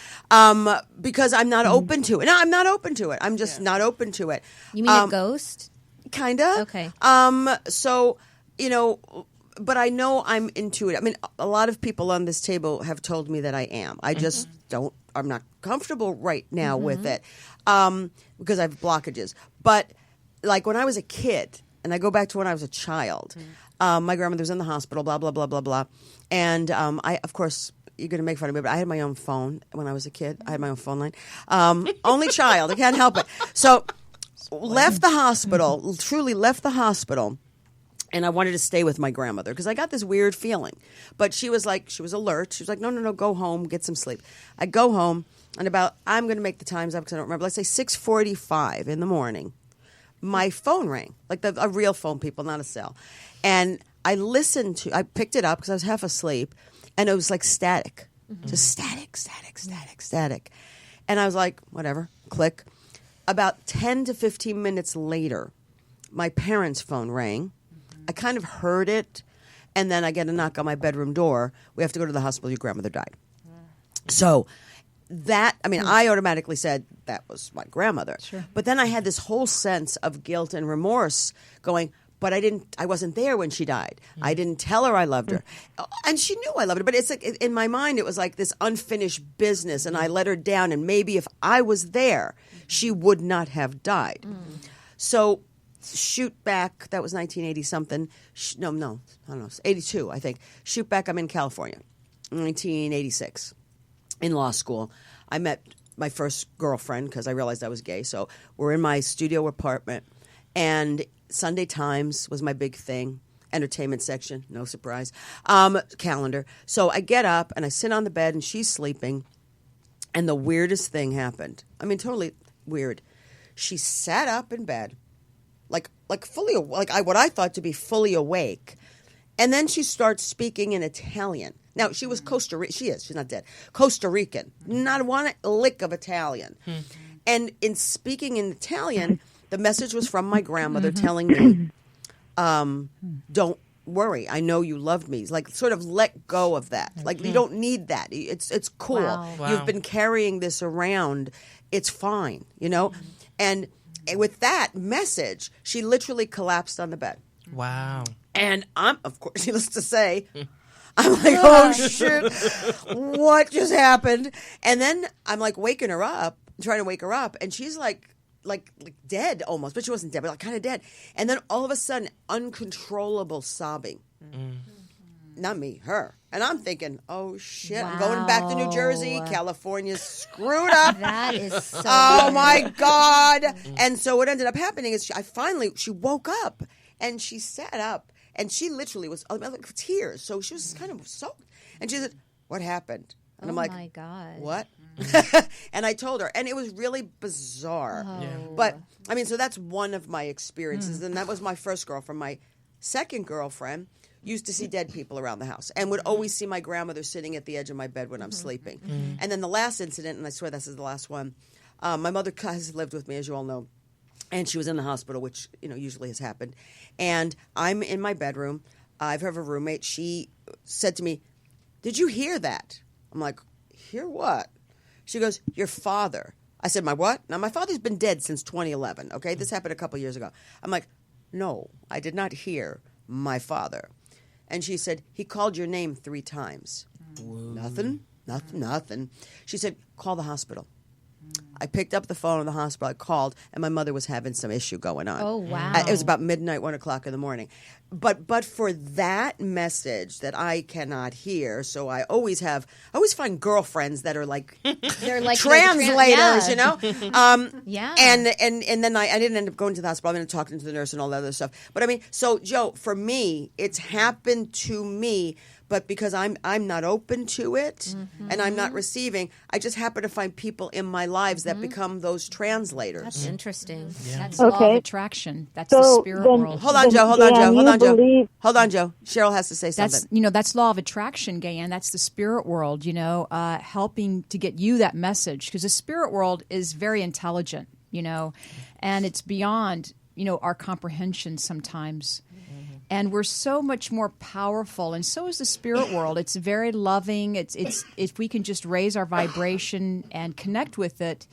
S1: because I'm not open to it. No, I'm not open to it. I'm just not open to it.
S8: You mean a ghost?
S1: Kinda.
S8: Okay.
S1: So but I know I'm intuitive. I mean, a lot of people on this table have told me that I am. I just don't. I'm not comfortable right now with it because I have blockages. But like when I was a kid, and I go back to when I was a child, my grandmother was in the hospital. Blah blah blah blah blah, and I, of course, you're going to make fun of me, but I had my own phone when I was a kid. I had my own phone line. Only child. I can't help it. So left the hospital. Truly left the hospital. And I wanted to stay with my grandmother because I got this weird feeling. But she was alert. She was like, no, go home, get some sleep. I go home, and I'm going to make the times up because I don't remember. Let's say 6:45 in the morning, my phone rang, like a real phone, people, not a cell. And I picked it up because I was half asleep, and it was like static, just static. And I was like, whatever, click. About 10 to 15 minutes later, my parents' phone rang. I kind of heard it, and then I get a knock on my bedroom door. We have to go to the hospital. Your grandmother died. So I automatically said that was my grandmother. Sure. But then I had this whole sense of guilt and remorse going, but I wasn't there when she died. I didn't tell her I loved her. And she knew I loved her. But it's like, in my mind, it was like this unfinished business, and I let her down. And maybe if I was there, she would not have died. So shoot back, that was 1980 something. No, I don't know, 82, I think. Shoot back, I'm in California, 1986, in law school. I met my first girlfriend because I realized I was gay. So we're in my studio apartment. And Sunday Times was my big thing. Entertainment section, no surprise. Calendar. So I get up and I sit on the bed and she's sleeping. And the weirdest thing happened. I mean, totally weird. She sat up in bed, like fully, what I thought to be fully awake. And then she starts speaking in Italian. Now, she was Costa Rican. She's not dead. Costa Rican. Not one lick of Italian. And in speaking in Italian, the message was from my grandmother telling me, don't worry. I know you loved me. Like, sort of let go of that. Like, you don't need that. It's cool.
S8: Wow.
S1: You've been carrying this around. It's fine, you know? And with that message, she literally collapsed on the bed.
S7: Wow.
S1: And of course, needless to say, I'm like, oh shit, what just happened? And then I'm like waking her up, trying to wake her up, and she's like dead almost, but she wasn't dead, but like kind of dead. And then all of a sudden, uncontrollable sobbing. Not me, her. And I'm thinking, oh shit, I'm going back to New Jersey. California's screwed up.
S8: That is so
S1: Oh my God. And so what ended up happening is she woke up and she sat up and she literally was like tears. So she was kind of soaked. And she said, what happened? And I'm like,
S8: my God.
S1: What? And I told her, and it was really bizarre. But I mean, so that's one of my experiences. And that was my first girlfriend. My second girlfriend used to see dead people around the house and would always see my grandmother sitting at the edge of my bed when I'm sleeping. And then the last incident, and I swear this is the last one, my mother has lived with me, as you all know, and she was in the hospital, which usually has happened. And I'm in my bedroom. I have a roommate. She said to me, did you hear that? I'm like, hear what? She goes, your father. I said, my what? Now, my father's been dead since 2011, okay? This happened a couple years ago. I'm like, no, I did not hear my father. And she said, he called your name 3 times. Nothing. She said, call the hospital. I picked up the phone in the hospital. I called, and my mother was having some issue going on.
S8: Oh, wow.
S1: It was about midnight, 1 o'clock in the morning. But for that message that I cannot hear, so I always find girlfriends that are like,
S8: They're like
S1: translators, you know?
S8: Yeah.
S1: And then I didn't end up going to the hospital. I ended up talking to the nurse and all that other stuff. But I mean, so Joe, for me, it's happened to me, but because I'm not open to it and I'm not receiving, I just happen to find people in my lives that become those translators.
S8: That's interesting.
S5: That's law of attraction. That's the spirit world.
S1: Hold on, Joe. Cheryl has to say something.
S5: That's law of attraction, Gaye Ann. That's the spirit world, helping to get you that message. Because the spirit world is very intelligent, and it's beyond, our comprehension sometimes. And we're so much more powerful, and so is the spirit world. It's very loving. It's if we can just raise our vibration and connect with it,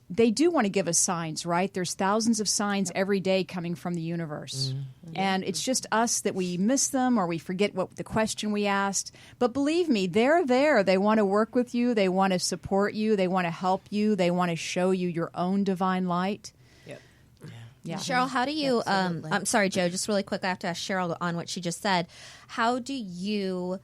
S5: they do want to give us signs, right? There's thousands of signs every day coming from the universe. And it's just us that we miss them or we forget what the question we asked. But believe me, they're there. They want to work with you. They want to support you. They want to help you. They want to show you your own divine light. Yeah.
S8: Cheryl, how do you I'm sorry, Joe, just really quick, I have to ask Cheryl on what she just said. How do you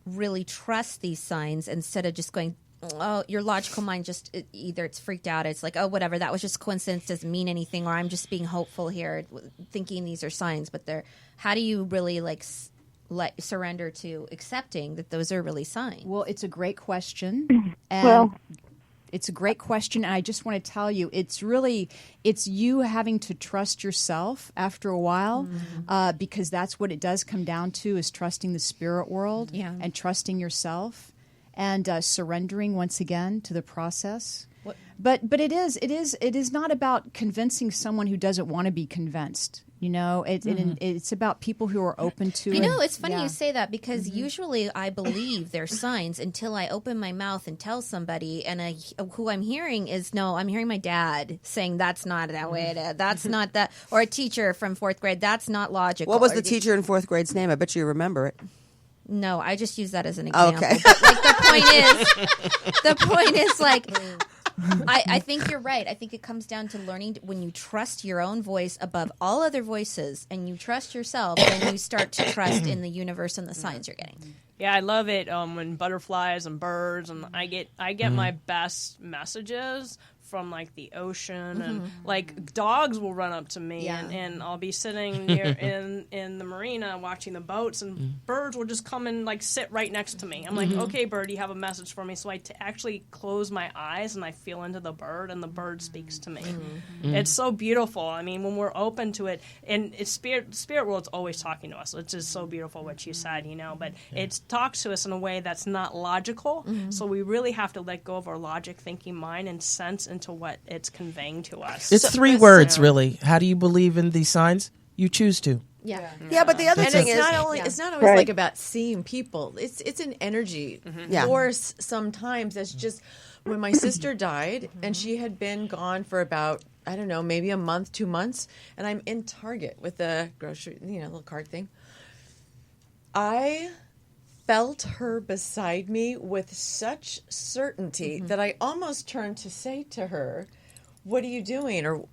S8: really trust these signs instead of just going, oh, your logical mind just either it's freaked out, it's like, oh, whatever, that was just coincidence, doesn't mean anything, or I'm just being hopeful here, thinking these are signs, but how do you really surrender to accepting that those are really signs?
S5: Well, it's a great question. And it's a great question, and I just want to tell you, it's you having to trust yourself after a while, because that's what it does come down to, is trusting the spirit world and trusting yourself and surrendering once again to the process. But it is not about convincing someone who doesn't want to be convinced. It's about people who are open to it.
S8: It's funny you say that, because usually I believe they're signs until I open my mouth and tell somebody, and who I'm hearing is, no, I'm hearing my dad saying that's not that way it is. That's not that, or a teacher from 4th grade, that's not logical.
S1: What was the teacher in 4th grade's name? I bet you remember it.
S8: No, I just use that as an example.
S1: Okay.
S8: But, the point is I think you're right. I think it comes down to learning when you trust your own voice above all other voices, and you trust yourself, then you start to trust in the universe and the signs you're getting.
S4: Yeah, I love it when butterflies and birds, and I get my best messages from like the ocean, and like dogs will run up to me, and I'll be sitting near in the marina watching the boats, and birds will just come and like sit right next to me. I'm like, okay, bird, you have a message for me. So I actually close my eyes and I feel into the bird, and the bird speaks to me. It's so beautiful. I mean, when we're open to it, and it's spirit world's always talking to us. It's just so beautiful what you said, but it talks to us in a way that's not logical. So we really have to let go of our logic thinking mind and sense into what it's conveying to us.
S7: It's three words, really. How do you believe in these signs? You choose to.
S1: Yeah, but the other thing
S3: it's
S1: is,
S3: not only it's not always like about seeing people. It's an energy force sometimes. That's just when my sister died, and she had been gone for about, I don't know, maybe a month, 2 months, and I'm in Target with a grocery, little cart thing. I felt her beside me with such certainty that I almost turned to say to her, "What are you doing?" Or,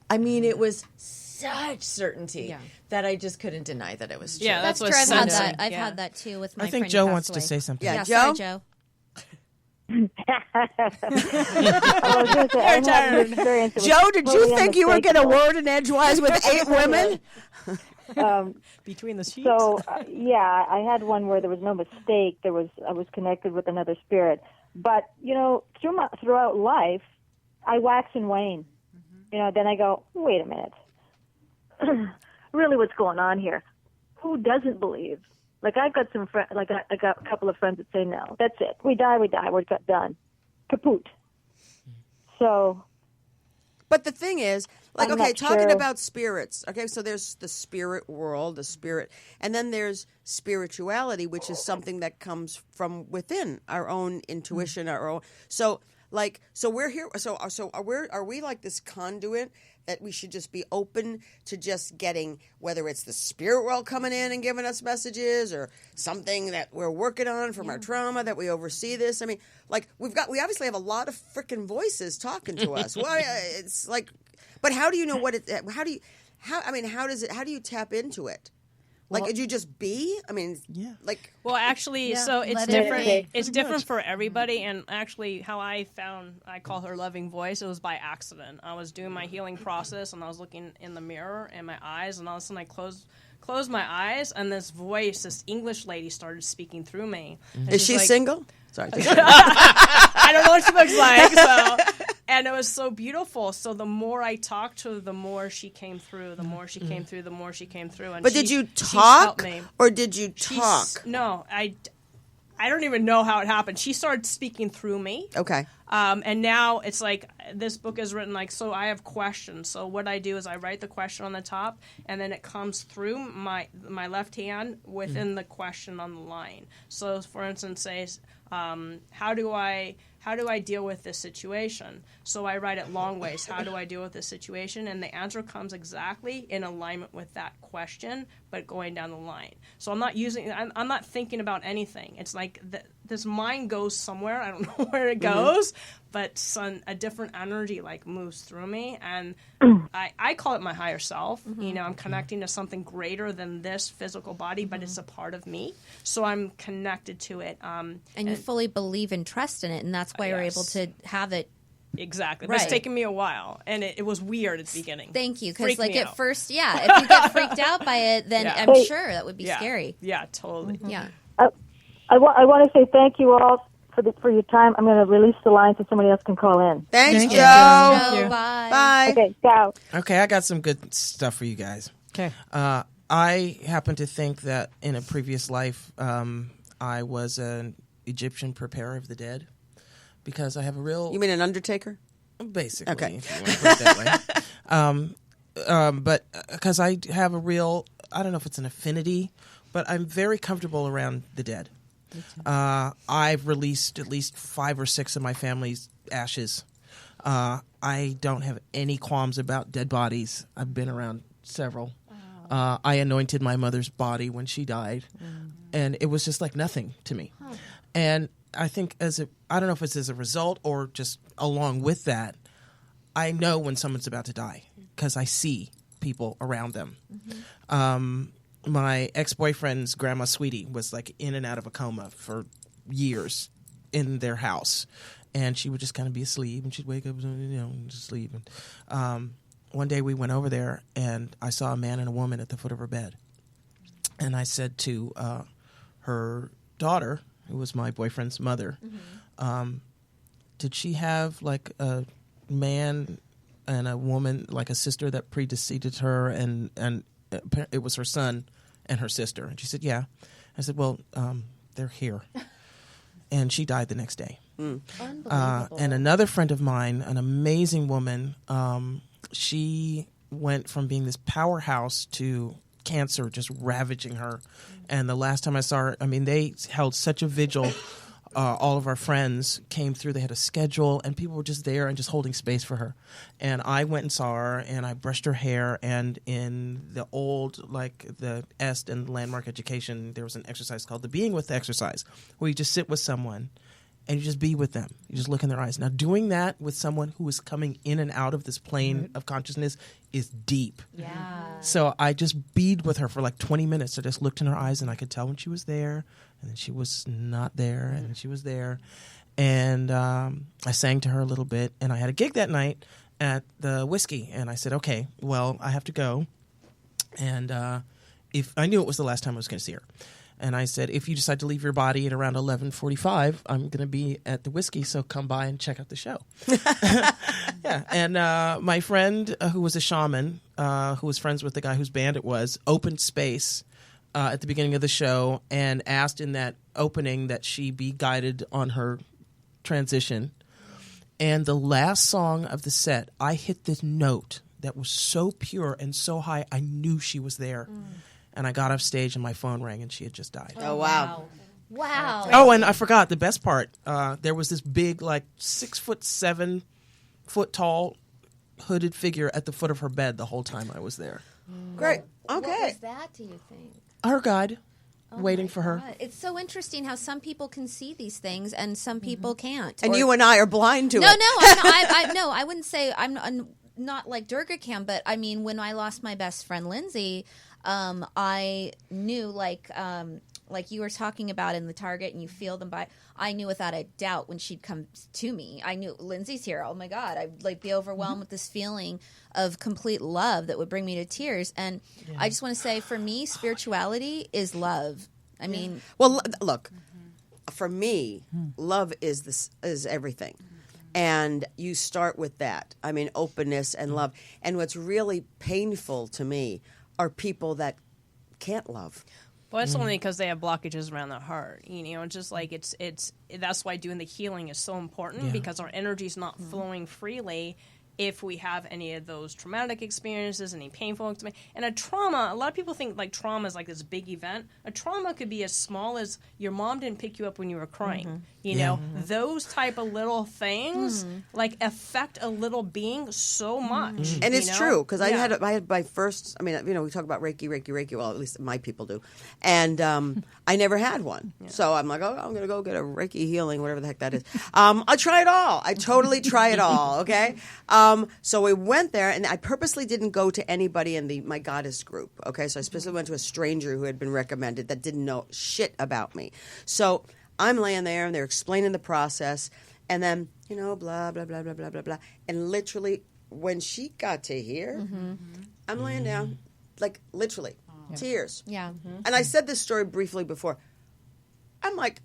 S3: I mean, it was such certainty that I just couldn't deny that it was true.
S4: Yeah, that's
S8: true.
S4: what
S8: I've had that. I've had that too with my
S7: I think
S8: friend
S7: Joe
S8: who
S7: wants
S8: passed
S7: to
S8: away.
S7: say something.
S1: Yeah,
S8: Sorry,
S1: Joe?
S8: Joe.
S1: Joe, did you think you were going to word in edgewise with 8 women?
S4: Between the sheets.
S10: So, I had one where there was no mistake. I was connected with another spirit. But, throughout life, I wax and wane. Then I go, wait a minute. Really, what's going on here? Who doesn't believe? Like, I've got some friends, I got a couple of friends that say, no, that's it. We die, we're done. Kaput. So.
S1: But the thing is, like,
S10: I'm
S1: okay,
S10: not
S1: talking
S10: sure.
S1: about spirits. Okay, so there's the spirit world, the spirit, and then there's spirituality, which is something that comes from within our own intuition, our own. So we're here. So are we like this conduit that we should just be open to just getting, whether it's the spirit world coming in and giving us messages, or something that we're working on from our trauma that we oversee this. I mean, like we obviously have a lot of freaking voices talking to us. Well, it's like, but how do you know what it? How do you tap into it? Like, could you just be? I mean, like.
S4: Well, actually, so it's
S8: let it
S4: different.
S8: be.
S4: It's different for everybody. And actually, how I call her loving voice, it was by accident. I was doing my healing process, and I was looking in the mirror in my eyes, and all of a sudden I closed my eyes, and this English lady started speaking through me. And
S1: Is she
S4: like,
S1: single? Sorry.
S4: I don't know what she looks like. So, and it was so beautiful. So the more I talked to her, the more she came through. The more she came through. The more she came through. And
S1: But did you talk, or did you talk?
S4: No, I don't even know how it happened. She started speaking through me.
S1: Okay.
S4: And now it's like this book is written like, so I have questions. So what I do is I write the question on the top, and then it comes through my left hand within the question on the line. So for instance, says, how do I deal with this situation? So I write it long ways. How do I deal with this situation? And the answer comes exactly in alignment with that question, but going down the line. So I'm not thinking about anything. It's like this mind goes somewhere. I don't know where it goes, but a different energy like moves through me, and I call it my higher self. I'm connecting to something greater than this physical body, but it's a part of me. So I'm connected to it.
S8: And you fully believe and trust in it, and that's why you're able to have it.
S4: Exactly. But
S8: Right.
S4: it's taken me a while, and it was weird at the beginning.
S8: Thank you, because
S4: Freaked
S8: like
S4: me
S8: at
S4: out.
S8: first, if you get freaked out by it, then
S4: Yeah.
S8: I'm sure that would be
S4: Yeah.
S8: scary.
S4: Yeah, totally.
S8: Yeah.
S10: I want to say thank you all for your time. I'm going to release the line so somebody else can call in.
S1: Thanks,
S7: Thank you.
S1: Joe.
S8: So,
S2: you.
S8: bye.
S1: Bye.
S10: Okay, ciao.
S7: Okay, I got some good stuff for you guys.
S2: Okay.
S7: I happen to think that in a previous life, I was an Egyptian preparer of the dead, because I have a real...
S1: You mean an undertaker?
S7: Basically,
S1: Okay.
S7: if you want to put it that way. But because I have a real, I don't know if it's an affinity, but I'm very comfortable around the dead. I've released at least 5 or 6 of my family's ashes. I don't have any qualms about dead bodies. I've been around several. I anointed my mother's body when she died, and it was just like nothing to me. And I think I don't know if it's as a result or just along with that, I know when someone's about to die because I see people around them. My ex-boyfriend's grandma Sweetie was like in and out of a coma for years in their house. and she would just kind of be asleep, and she'd wake up, and just sleep. And one day we went over there, and I saw a man and a woman at the foot of her bed. And I said to her daughter, who was my boyfriend's mother, did she have like a man and a woman, like a sister that predeceased her, and it was her son and her sister? And she said, yeah. I said, well, they're here. And she died the next day.
S6: Unbelievable.
S7: And another friend of mine, an amazing woman, she went from being this powerhouse to cancer just ravaging her. And the last time I saw her, I mean, they held such a vigil. All of our friends came through. They had a schedule, and people were just there and just holding space for her. And I went and saw her, and I brushed her hair. And in the old, like the EST and landmark education, there was an exercise called the Being With exercise, where you just sit with someone and you just be with them. You just look in their eyes. Now, doing that with someone who is coming in and out of this plane of consciousness is deep.
S8: Yeah.
S7: So I just bead with her for like 20 minutes. I just looked in her eyes, and I could tell when she was there, and then she was not there, and then she was there. And I sang to her a little bit, and I had a gig that night at the Whiskey, and I said, okay, well, I have to go. And if I knew it was the last time I was going to see her. And I said, if you decide to leave your body at around 11:45, I'm going to be at the Whiskey, so come by and check out the show. Yeah. And my friend, who was a shaman, who was friends with the guy whose band it was, opened space at the beginning of the show and asked in that opening that she be guided on her transition. And the last song of the set, I hit this note that was so pure and so high, I knew she was there. And I got off stage, and my phone rang, and she had just died.
S1: Oh, wow.
S8: Wow.
S7: Oh, and I forgot the best part. There was this big, like 7 foot tall, hooded figure at the foot of her bed the whole time I was there.
S1: Great.
S6: What
S1: Okay.
S6: was that, do you think?
S7: Her guide,
S8: Oh
S7: waiting
S8: my
S7: for her.
S8: God. It's so interesting how some people can see these things and some people can't.
S1: And
S8: Or-
S1: you and I are blind to
S8: no,
S1: it.
S8: no, I wouldn't say I'm not like Durga can, but I mean, when I lost my best friend Lindsay, I knew like you were talking about in the Target, and you feel them by. I knew without a doubt when she'd come to me. I knew Lindsay's here. Oh my God, I'd like be overwhelmed with this feeling of complete love that would bring me to tears. And I just want to say, for me, spirituality is love. I mean,
S1: Well, look, for me, love is everything. And you start with that. I mean, openness and love. And what's really painful to me are people that can't love.
S4: Well, it's only because they have blockages around their heart. You know, just like it's that's why doing the healing is so important, because our energy is not flowing freely if we have any of those traumatic experiences, any painful experience. And a trauma, a lot of people think like trauma is like this big event. A trauma could be as small as your mom didn't pick you up when you were crying. You know, those type of little things like affect a little being so much.
S1: And it's true, because I
S4: Yeah.
S1: had my first, I mean, we talk about Reiki, well, at least my people do. And I never had one. So I'm like, oh, I'm going to go get a Reiki healing, whatever the heck that is. I'll try it all. I totally try it all, okay? So we went there, and I purposely didn't go to anybody in my goddess group, okay? So I specifically went to a stranger who had been recommended that didn't know shit about me. So I'm laying there, and they're explaining the process, and then, blah, blah, blah, blah, blah, blah, blah. And literally, when she got to here, I'm laying down, like, literally, tears.
S8: yeah.
S1: And I said this story briefly before. I'm like,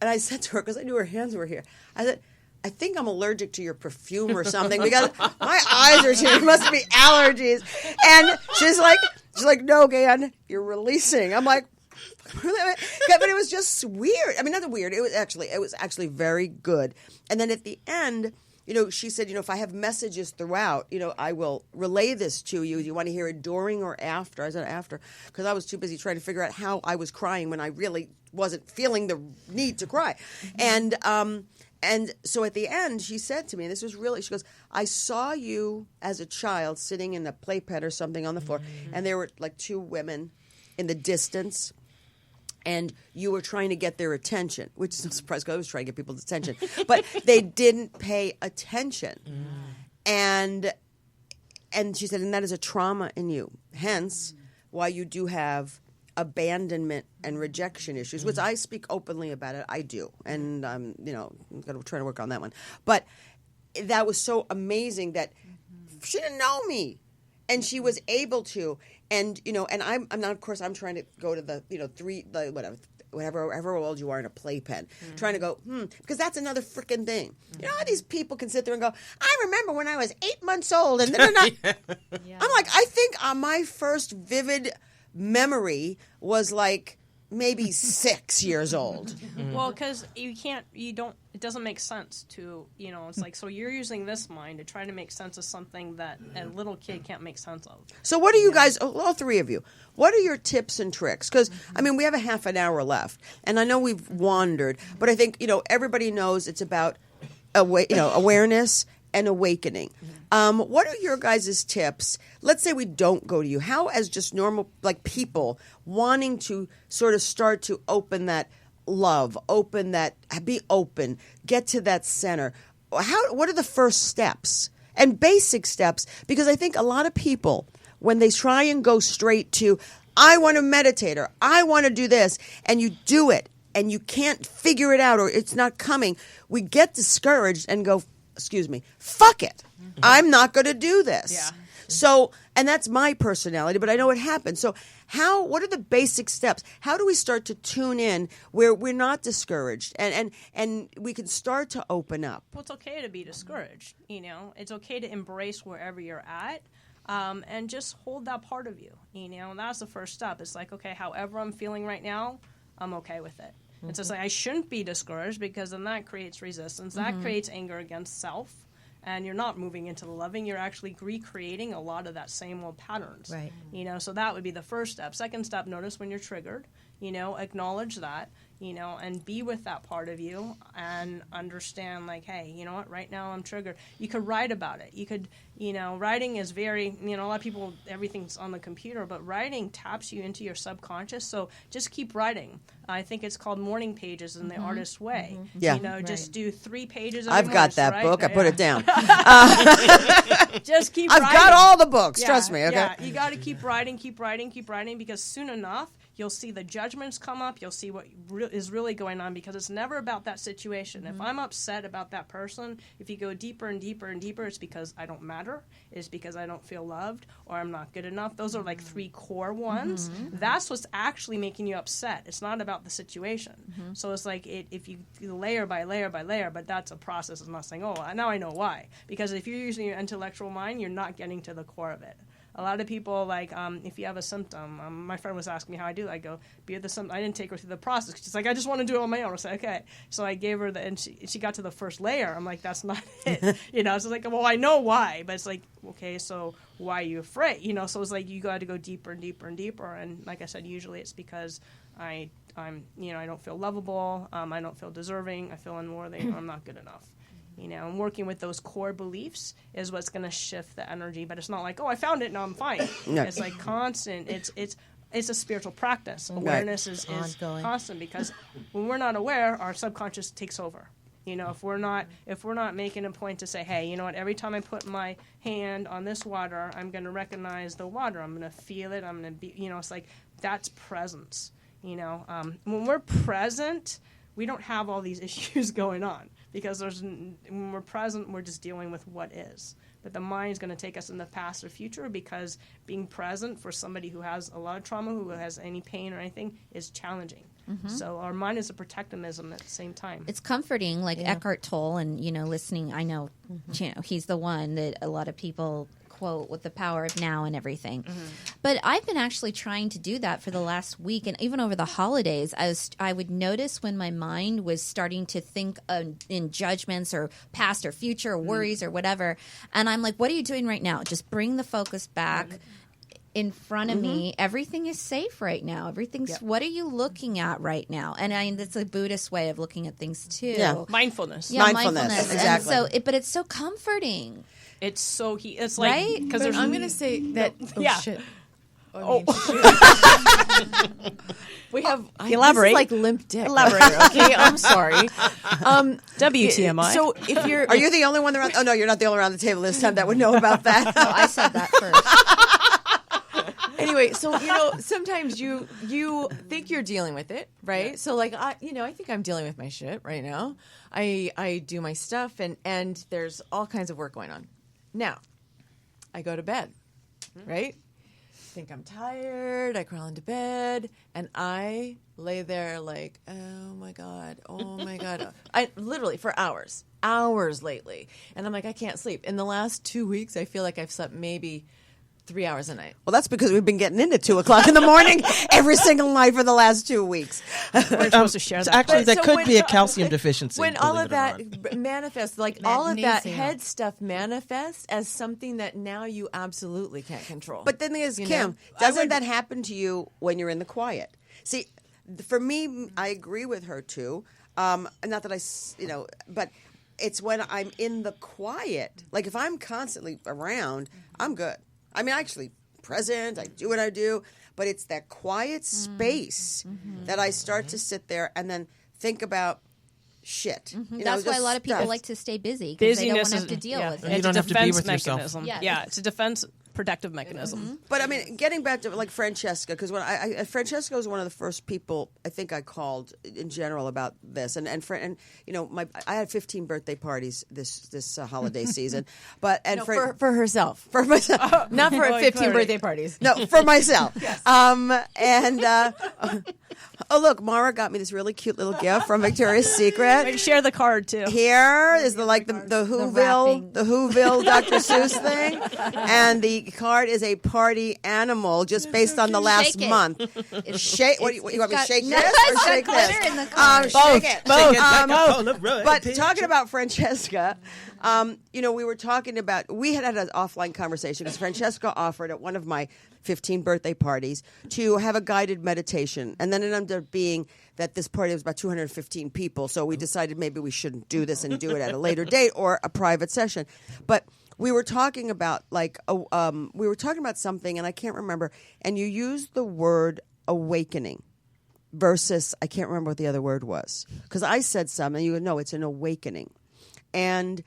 S1: and I said to her, because I knew her hands were here, I said, I think I'm allergic to your perfume or something, because my eyes are tearing. It must be allergies. And she's like, no, Gaye Ann, you're releasing. I'm like, but it was just weird. I mean, not weird. It was actually very good. And then at the end, she said, if I have messages throughout, I will relay this to you. Do you want to hear it during or after? I said after, because I was too busy trying to figure out how I was crying when I really wasn't feeling the need to cry. And so at the end, she said to me, and this was really, she goes, I saw you as a child sitting in a playpen or something on the floor, and there were like two women in the distance, and you were trying to get their attention, which is no surprise because I was trying to get people's attention. But they didn't pay attention. And she said, and that is a trauma in you. Hence, why you do have abandonment and rejection issues, which I speak openly about it. I do. And I'm going to try to work on that one. But that was so amazing that she didn't know me. And she was able to, and and I'm not. Of course, I'm trying to go to the whatever old you are in a playpen, trying to go because that's another freaking thing. You know how these people can sit there and go, I remember when I was 8 months old, and I'm like, I think my first vivid memory was like maybe 6 years old.
S4: Well, because it doesn't make sense to, it's like, so you're using this mind to try to make sense of something that a little kid can't make sense of.
S1: So what are you guys, all three of you, what are your tips and tricks? Because, we have a half an hour left, and I know we've wandered, but I think, everybody knows it's about, awareness and awakening. What are your guys' tips? Let's say we don't go to you. How, as just normal, people wanting to sort of start to open that love, be open, get to that center. What are the first steps and basic steps? Because I think a lot of people, when they try and go straight to, I want to meditate or I want to do this, and you do it and you can't figure it out or it's not coming, we get discouraged and go, fuck it. I'm not going to do this. Yeah. So, and that's my personality, but I know it happens. So what are the basic steps? How do we start to tune in where we're not discouraged and we can start to open up?
S4: Well, it's okay to be discouraged. It's okay to embrace wherever you're at. And just hold that part of you, and that's the first step. It's like, okay, however I'm feeling right now, I'm okay with it. It's just like, I shouldn't be discouraged because then that creates resistance. That creates anger against self. And you're not moving into the loving. You're actually recreating a lot of that same old patterns. Right. So that would be the first step. Second step, notice when you're triggered. Acknowledge that. And be with that part of you and understand, like, hey, you know what, right now I'm triggered. You could write about it. You could, writing is very, a lot of people, everything's on the computer, but writing taps you into your subconscious. So just keep writing. I think it's called morning pages in the artist's way.
S1: Yeah.
S4: Just do 3 pages.
S1: I've got that book. I put it down.
S4: Just keep writing.
S1: I've got all the books. Trust me. Okay.
S4: Yeah, you got to keep writing, because soon enough, you'll see the judgments come up. You'll see what is really going on, because it's never about that situation. If I'm upset about that person, if you go deeper and deeper and deeper, it's because I don't matter. It's because I don't feel loved, or I'm not good enough. Those are like 3 core ones. That's what's actually making you upset. It's not about the situation. So it's like if you layer by layer by layer, but that's a process. It's not saying, oh, now I know why. Because if you're using your intellectual mind, you're not getting to the core of it. A lot of people, like, if you have a symptom, my friend was asking me how I do it. I go, be the symptom. I didn't take her through the process. She's like, I just want to do it on my own. I said, okay. So I gave her and she got to the first layer. I'm like, that's not it. It's like, well, I know why. But it's like, okay, so why are you afraid? So it's like, you got to go deeper and deeper and deeper. And like I said, usually it's because I'm I don't feel lovable. I don't feel deserving. I feel unworthy. I'm not good enough. And working with those core beliefs is what's going to shift the energy. But it's not like, oh, I found it, now I'm fine. No. It's like constant. It's a spiritual practice. Awareness is constant, because when we're not aware, our subconscious takes over. If we're not making a point to say, hey, you know what, every time I put my hand on this water, I'm going to recognize the water. I'm going to feel it. I'm going to be, it's like, that's presence. When we're present, we don't have all these issues going on. Because when we're present, we're just dealing with what is. But the mind is going to take us in the past or future, because being present for somebody who has a lot of trauma, who has any pain or anything, is challenging. So our mind is a protective mechanism at the same time.
S8: It's comforting, like Eckhart Tolle, and, listening, I know, he's the one that a lot of people quote with the power of now and everything. But I've been actually trying to do that for the last week, and even over the holidays, I would notice when my mind was starting to think in judgments or past or future or worries or whatever, and I'm like, what are you doing right now? Just bring the focus back in front of me. Everything is safe right now. Everything's what are you looking at right now? And that's a Buddhist way of looking at things too.
S4: Yeah. Mindfulness.
S8: Yeah,
S1: mindfulness. Exactly.
S8: And so but it's so comforting.
S4: It's so it's like,
S8: right?
S3: Because I'm going to say that. Shit. We have
S4: elaborate.
S3: This is like limp dick.
S4: Elaborate.
S3: Okay, I'm sorry.
S4: WTMI.
S3: So if you're,
S1: are you the only one around? Oh no, you're not the only one around the table this time that would know about that.
S8: No, I said that first.
S3: Anyway, so sometimes you think you're dealing with it, right? So like I think I'm dealing with my shit right now. I do my stuff and there's all kinds of work going on. Now, I go to bed, right? Think I'm tired. I crawl into bed and I lay there like, oh my god. I literally for hours lately, and I'm like, I can't sleep. In the last 2 weeks, I feel like I've slept maybe 3 hours a night.
S1: Well, that's because we've been getting in at 2:00 in the morning every single night for the last 2 weeks.
S4: We're supposed to share that.
S7: Actually, that
S3: So
S7: could
S3: when-
S7: be a calcium deficiency.
S3: When all
S7: believe
S3: of
S7: it or
S3: that
S7: not.
S3: manifests, like all of that
S8: Magnesium.
S3: head stuff manifests as something that now you absolutely can't control.
S1: But then there's
S3: You
S1: Kim.
S3: know?
S1: Doesn't that happen to you when you're in the quiet? See, for me, I agree with her too. Not that but it's when I'm in the quiet. Like if I'm constantly around, I'm good. I mean, actually present. I do what I do, but it's that quiet space that I start to sit there and then think about shit.
S8: That's why a lot of people
S1: stuff.
S8: like to stay busy because they don't want
S4: Busyness
S8: to have
S4: is
S8: to deal with it.
S7: You
S4: It's
S7: don't
S4: a
S7: have to be
S4: defense
S7: with yourself.
S4: mechanism.
S8: Yes.
S4: Yeah, it's a defense protective mechanism.
S1: But I mean, getting back to like Francesca, because when Francesca was one of the first people I think I called in general about this, and I had 15 birthday parties this holiday season, but
S3: for herself,
S1: for myself,
S3: not for 15 birthday parties.
S1: no, for myself, oh look, Mara got me this really cute little gift from Victoria's Secret.
S4: Maybe share the card too.
S1: Here is the Whoville, the Whoville Dr. Seuss thing, and the card is a party animal just based on the last
S8: Shake it.
S1: month. Shake. What do you want me to shake this or shake this?
S8: glitter in the card.
S1: Shake it.
S7: Both.
S1: But talking about Francesca, we were talking about, we had an offline conversation because Francesca offered at one of my 15 birthday parties to have a guided meditation. And then it ended up being that this party was about 215 people. So we decided maybe we shouldn't do this and do it at a later date or a private session. But we were talking about something, and I can't remember. And you used the word awakening versus, I can't remember what the other word was. Because I said something, and you would know it's an awakening. And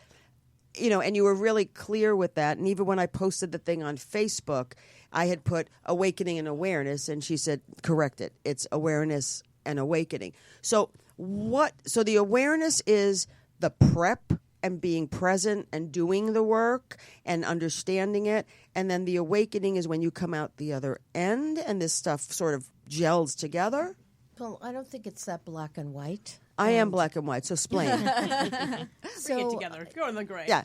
S1: and you were really clear with that. And even when I posted the thing on Facebook, I had put awakening and awareness, and she said, correct it. It's awareness and awakening. So the awareness is the prep and being present and doing the work and understanding it. And then the awakening is when you come out the other end and this stuff sort of gels together.
S6: Well, I don't think it's that black and white.
S1: I am black and white, so explain.
S4: Bring it together. Go in the gray.
S1: Yeah,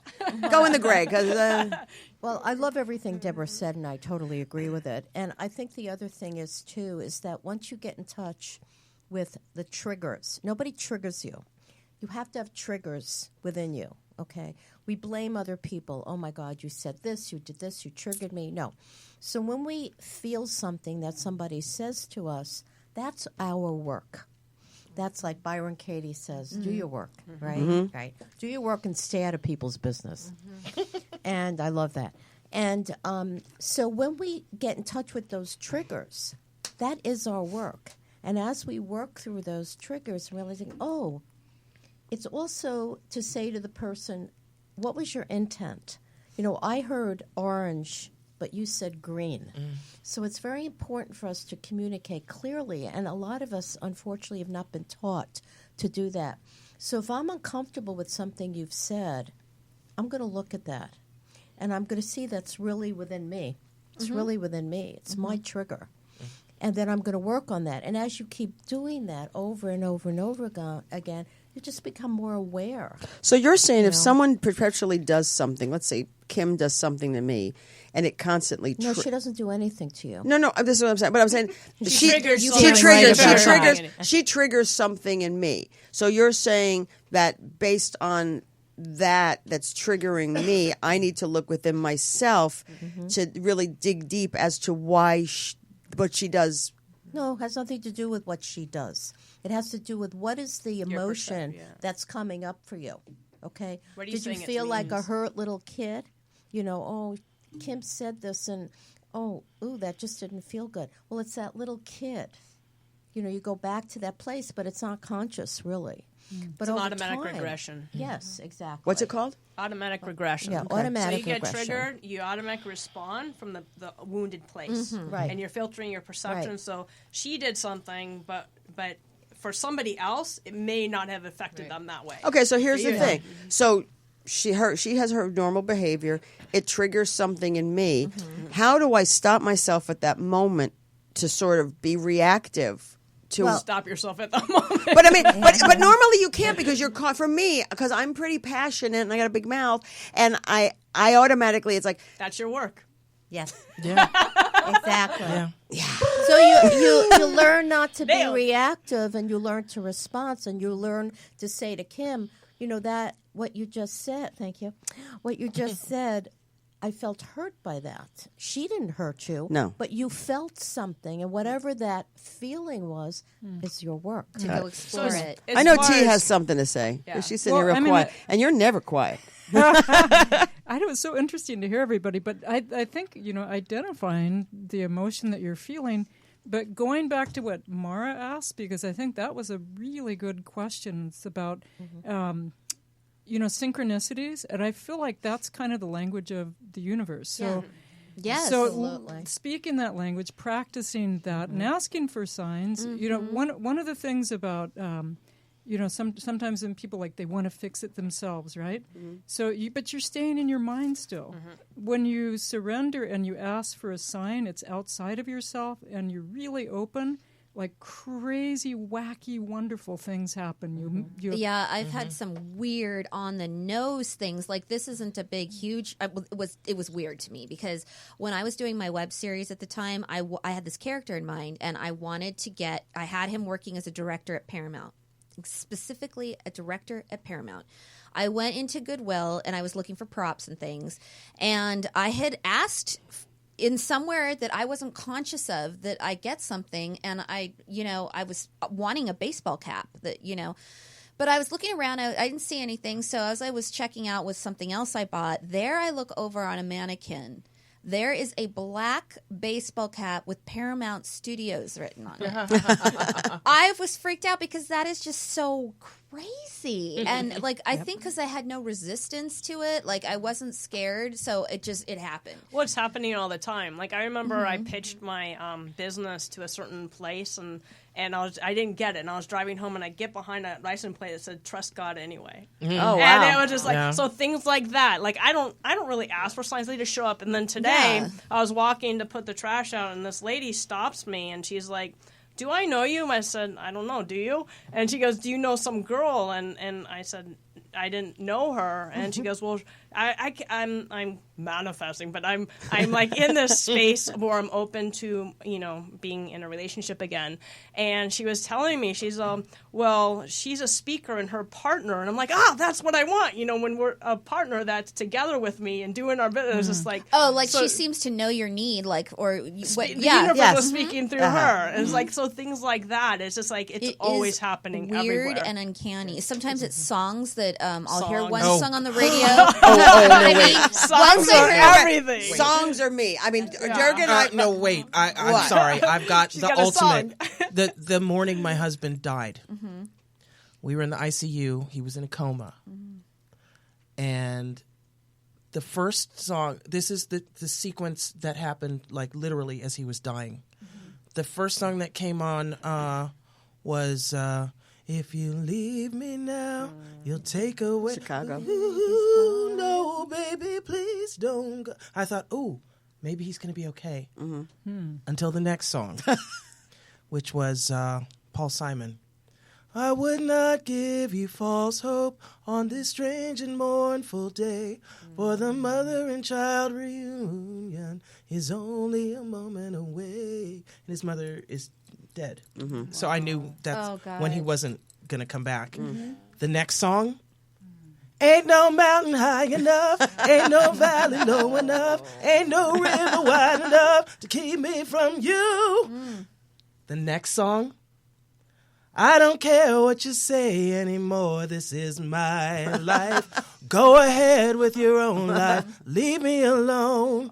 S1: go in the gray. Because
S6: Well, I love everything Deborah said, and I totally agree with it. And I think the other thing is, too, is that once you get in touch with the triggers, nobody triggers you. You have to have triggers within you, okay? We blame other people. Oh, my God, you said this, you did this, you triggered me. No. So when we feel something that somebody says to us, that's our work. That's like Byron Katie says, do your work, right?
S1: Mm-hmm.
S6: Right. Do your work and stay out of people's business. And I love that. And so when we get in touch with those triggers, that is our work. And as we work through those triggers, realizing, it's also to say to the person, what was your intent? I heard orange, but you said green. So it's very important for us to communicate clearly, and a lot of us, unfortunately, have not been taught to do that. So if I'm uncomfortable with something you've said, I'm going to look at that, and I'm going to see that's really within me. It's really within me. It's my trigger. And then I'm going to work on that. And as you keep doing that over and over and over again, you just become more aware.
S1: So you're saying if someone perpetually does something, let's say Kim does something to me, and it constantly
S6: No, she doesn't do anything to you.
S1: No, this is what I'm saying. But I'm saying she triggers something in me. So you're saying that based on that's triggering me, I need to look within myself to really dig deep as to why what she does.
S6: No, it has nothing to do with what she does. It has to do with what is the emotion that's coming up for you. Okay?
S4: What are you
S6: Did you
S4: saying it
S6: feel like a
S4: means?
S6: hurt little kid? Kim said this, and that just didn't feel good. Well, it's that little kid. you go back to that place, but it's not conscious, really. But
S4: It's an
S6: over
S4: automatic
S6: time-
S4: regression.
S6: Yes, exactly.
S1: What's it called?
S4: Automatic regression.
S6: Yeah, automatic
S4: So you get
S6: regression.
S4: triggered, you automatically respond from the wounded place.
S6: Right.
S4: And you're filtering your perception.
S6: Right.
S4: So she did something, but for somebody else, it may not have affected them that way.
S1: Okay, so here's the thing. So she has her normal behavior. It triggers something in me. How do I stop myself at that moment to sort of be reactive?
S4: Stop yourself at that moment.
S1: But I mean, but normally you can't because you're caught. For me, because I'm pretty passionate and I got a big mouth, and I automatically it's like
S4: That's your work.
S6: Yes.
S7: Yeah.
S6: Exactly.
S7: Yeah.
S6: So you learn not to be
S4: Nailed.
S6: reactive, and you learn to respond, and you learn to say to Kim, that what you just said. Thank you. What you just said. I felt hurt by that. She didn't hurt you.
S1: No.
S6: But you felt something, and whatever that feeling was is your work.
S8: To go explore it.
S1: I know T has something to say.
S4: Yeah.
S1: She's sitting here real
S2: Well, I mean,
S1: quiet, and you're never quiet.
S2: I know it's so interesting to hear everybody, but I think, identifying the emotion that you're feeling, but going back to what Mara asked, because I think that was a really good question. It's about, synchronicities, and I feel like that's kind of the language of the universe. So,
S8: Yes.
S2: so
S6: Absolutely.
S2: speaking that language, practicing that, and asking for signs. One of the things about sometimes when people they want to fix it themselves, right? So, but you're staying in your mind still. When you surrender and you ask for a sign, it's outside of yourself, and you're really open. Like crazy, wacky, wonderful things happen.
S8: Yeah, I've had some weird on the nose things. Like this isn't a big, huge. It was weird to me because when I was doing my web series at the time, I had this character in mind, and I wanted to get. I had him working as a director at Paramount, specifically a director at Paramount. I went into Goodwill and I was looking for props and things, and I had asked in somewhere that I wasn't conscious of that I get something, and I was wanting a baseball cap but I was looking around, I didn't see anything. So as I was checking out with something else I bought, there I look over on a mannequin. There is a black baseball cap with Paramount Studios written on it. I was freaked out because that is just so crazy. And I think because I had no resistance to it, I wasn't scared. So it happened.
S4: Well, it's happening all the time. I remember I pitched my business to a certain place, and I didn't get it. And I was driving home, and I get behind a license plate that said "Trust God Anyway."
S1: Oh wow!
S4: And it was just so things like that. I don't really ask for signs; they just show up. And then today, I was walking to put the trash out, and this lady stops me, and she's like, "Do I know you?" I said, "I don't know. Do you?" And she goes, "Do you know some girl?" And I said, "I didn't know her." And she goes, "Well, I'm manifesting, but I'm in this space where I'm open to being in a relationship again." And she was telling me, she's she's a speaker and her partner, and I'm like, that's what I want. When we're a partner that's together with me and doing our business, it's
S8: she seems to know your need,
S4: the universe was speaking through her. And it's so things like that. It's just it's always happening
S8: weird
S4: everywhere.
S8: and uncanny. Sometimes it's songs that I'll hear
S4: Songs.
S8: one
S7: Oh.
S8: song on the radio.
S1: No, wait.
S4: Songs are everything.
S1: Songs are me. I mean, Jurgen and I.
S7: No, wait. I'm
S1: What?
S7: sorry. I've got the
S4: got a
S7: ultimate. The morning my husband died, we were in the ICU. He was in a coma. And the first song, this is the sequence that happened literally as he was dying. The first song that came on was "If You Leave Me Now, You'll Take Away."
S1: Chicago.
S7: Ooh, no, baby, please don't go. I thought, ooh, maybe he's going to be okay. Until the next song, which was Paul Simon. "I would not give you false hope on this strange and mournful day, for the mother and child reunion is only a moment away." And his mother is dead. So I knew that's when he wasn't going to come back. The next song, "Ain't no mountain high enough, ain't no valley low enough, ain't no river wide enough to keep me from you." The next song, "I don't care what you say anymore, this is my life. Go ahead with your own life, leave me alone."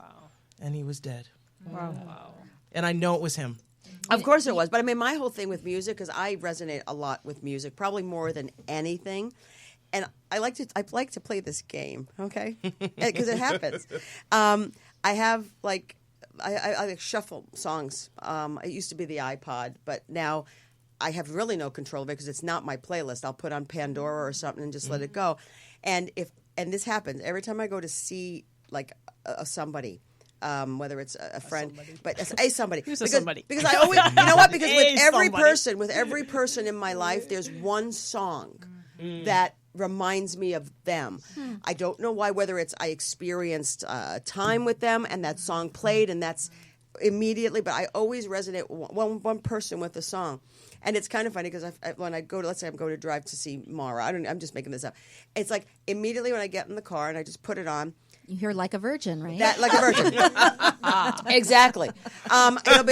S7: And he was dead.
S2: Wow.
S7: And I know it was him.
S1: Of course it was. But I mean, my whole thing with music, because I resonate a lot with music, probably more than anything. And I like to play this game, okay? Because it happens. I have I shuffle songs. It used to be the iPod, but now I have really no control of it because it's not my playlist. I'll put on Pandora or something and just let it go. And this happens every time I go to see like somebody. Whether it's a friend, but a somebody.
S4: Who's a somebody?
S1: Because I always, you know what? Because with every
S4: somebody.
S1: person in my life, there's one song that reminds me of them. I don't know why. Whether it's I experienced time with them and that song played, and that's immediately. But I always resonate with one person with the song. And it's kind of funny because when I go to, let's say I'm going to drive to see Mara. I'm just making this up. It's like immediately when I get in the car and I just put it on.
S8: You hear Like a Virgin, right?
S1: That Like a Virgin. Exactly. It'll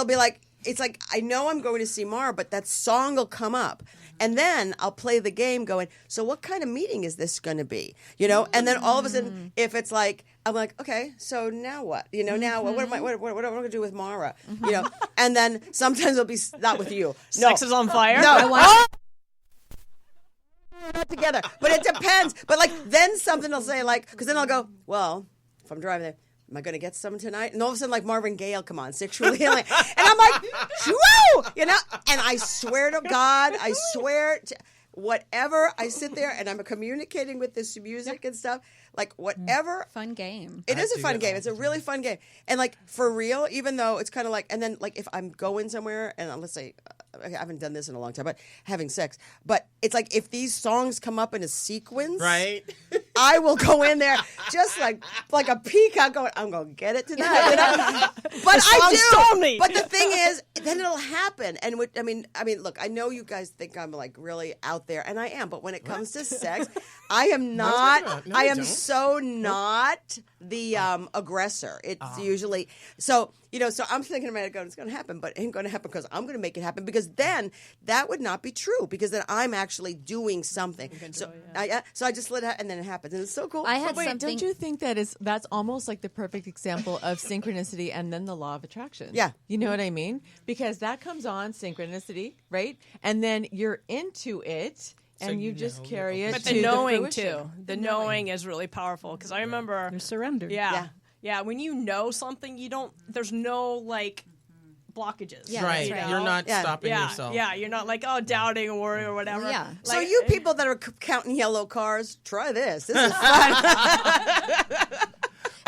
S1: be like it's like I know I'm going to see Mara, but that song will come up. And then I'll play the game going, so what kind of meeting is this going to be? You know? And then all of a sudden, if it's like, I'm like, okay, so now what? You know, now what am I going to do with Mara? You know? And then sometimes it'll be not with you. No.
S4: Sex is on fire?
S1: No. Not together. But it depends. But like, then something will say like, because then I'll go, well, if I'm driving there, am I going to get some tonight? And all of a sudden, like Marvin Gaye will come on, Sexual Healing. And I'm like, whoa! You know? And I swear to God, whatever, I sit there and I'm communicating with this music and stuff, like whatever.
S8: Fun game.
S1: It is a fun game. It's a really fun game. And like, for real, even though it's kind of like, and then like if I'm going somewhere and let's say, I haven't done this in a long time, but having sex. But it's like if these songs come up in a sequence,
S7: right?
S1: I will go in there just like a peacock going, I'm going to get it tonight. You know? But I do.
S4: Told me.
S1: But the thing is, then it'll happen. And I mean, look, I know you guys think I'm like really out there, and I am. But when it comes to sex, I am not. I am so not the aggressor. It's usually so. You know, so I'm thinking about it going, it's going to happen, but it ain't going to happen because I'm going to make it happen because then that would not be true because then I'm actually doing something. So I just let it and then it happens. And it's so cool.
S8: I had
S3: Wait,
S8: something.
S3: don't you think that's almost like the perfect example of synchronicity and then the law of attraction?
S1: Yeah.
S3: You know what I mean? Because that comes on, synchronicity, right? And then you're into it. And you just carry it
S4: But
S3: to
S4: the knowing,
S3: fruition.
S4: too. The knowing is really powerful because I remember.
S2: You're surrendered.
S4: Yeah, when you know something, there's no, like, blockages.
S8: Yeah,
S7: right.
S8: that's right.
S7: You're not stopping yourself.
S4: Yeah, you're not like, doubting or worrying or whatever.
S8: Yeah.
S1: So
S4: Like,
S1: you people that are counting yellow cars, try this. This is fun.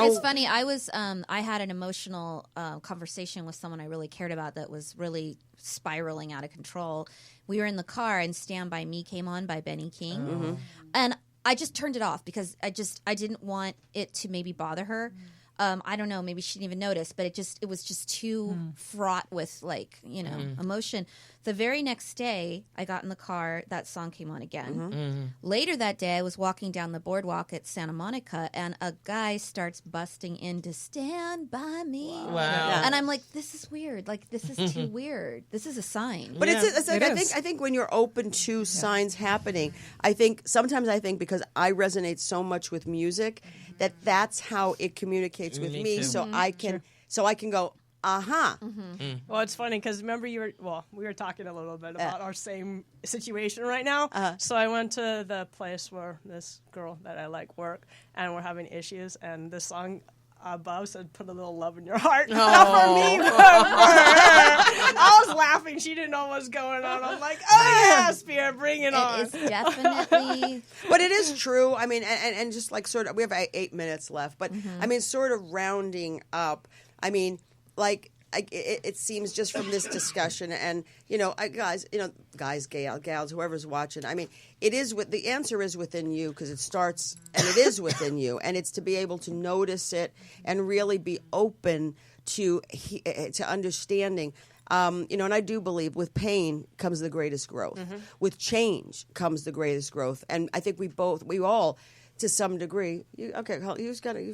S8: It's funny. I had an emotional conversation with someone I really cared about that was really spiraling out of control. We were in the car and Stand By Me came on by Benny King. And I just turned it off because I didn't want it to maybe bother her. I don't know, maybe she didn't even notice, but it was just too fraught with emotion. The very next day, I got in the car, that song came on again. Later that day, I was walking down the boardwalk at Santa Monica, and a guy starts busting in to Stand By Me.
S7: Wow.
S1: Yeah.
S8: And I'm like, this is weird. Like, this is too weird. This is a sign.
S1: But it's like,
S2: it
S1: I
S2: is.
S1: think when you're open to signs happening, sometimes because I resonate so much with music that's how it communicates with
S7: Me
S1: me.
S7: too.
S1: So I can go, uh-huh.
S4: Well, it's funny because remember we were talking a little bit about our same situation right now. So I went to the place where this girl that I like work, and we're having issues, and this song above said, "Put a little love in your heart." Not for me, but for her. I was laughing. She didn't know what was going on. I'm like, oh yeah, Spirit, bring it on.
S8: It's definitely.
S1: But it is true. I mean, and just like sort of, we have 8 minutes left, but I mean, sort of rounding up, I mean, like, it seems just from this discussion, and guys, gals, whoever's watching. I mean, the answer is within you because it starts and it is within you, and it's to be able to notice it and really be open to understanding. And I do believe with pain comes the greatest growth. With change comes the greatest growth, and I think we all to some degree, you've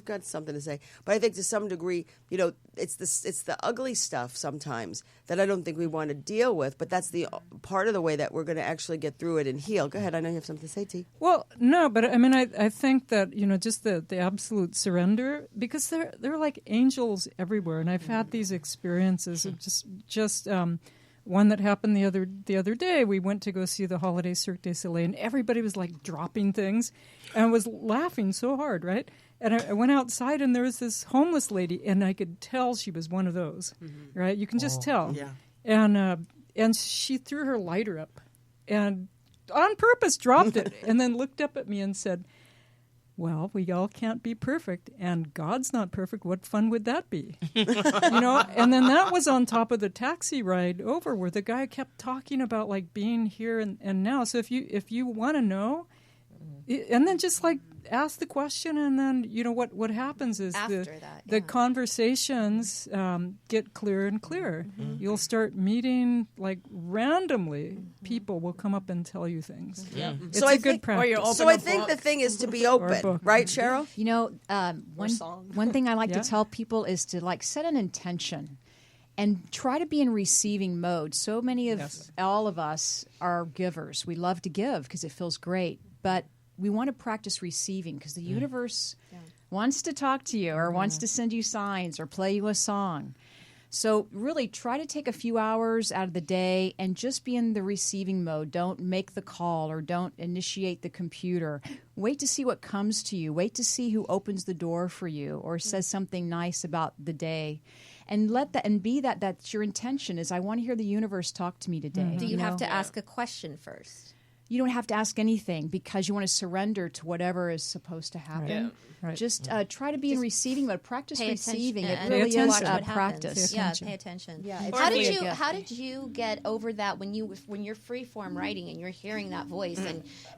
S1: got something to say. But I think to some degree, it's the ugly stuff sometimes that I don't think we want to deal with. But that's the part of the way that we're going to actually get through it and heal. Go ahead. I know you have something to say, T.
S2: Well, no, but I mean, I think that just the absolute surrender, because they're like angels everywhere, and I've had these experiences of just one that happened the other day. We went to go see the holiday Cirque du Soleil, and everybody was like dropping things, and I was laughing so hard, right? And I went outside, and there was this homeless lady, and I could tell she was one of those, right? You can just tell. Yeah. And she threw her lighter up, and on purpose dropped it, and then looked up at me and said, "Well, we all can't be perfect, and God's not perfect. What fun would that be?" And then that was on top of the taxi ride over, where the guy kept talking about like being here and now. So if you want to know, and then just like ask the question, and then what happens is the conversations get clearer and clearer. You'll start meeting like randomly. People will come up and tell you things. It's a good practice.
S1: So I think the thing is to be open, right, Cheryl?
S5: One thing I like to tell people is to like set an intention and try to be in receiving mode. So many of all of us are givers. We love to give because it feels great, but we want to practice receiving because the universe wants to talk to you or wants to send you signs or play you a song. So really try to take a few hours out of the day and just be in the receiving mode. Don't make the call or don't initiate the computer. Wait to see what comes to you. Wait to see who opens the door for you or says something nice about the day. And let that and be that's your intention is I want to hear the universe talk to me today.
S8: Do you have to ask a question first?
S5: You don't have to ask anything because you want to surrender to whatever is supposed to happen. Right. Just try to be in receiving mode. Practice receiving. It really is a practice.
S8: Pay attention.
S5: Yeah,
S8: how did you get over that when you're free form writing and you're hearing that voice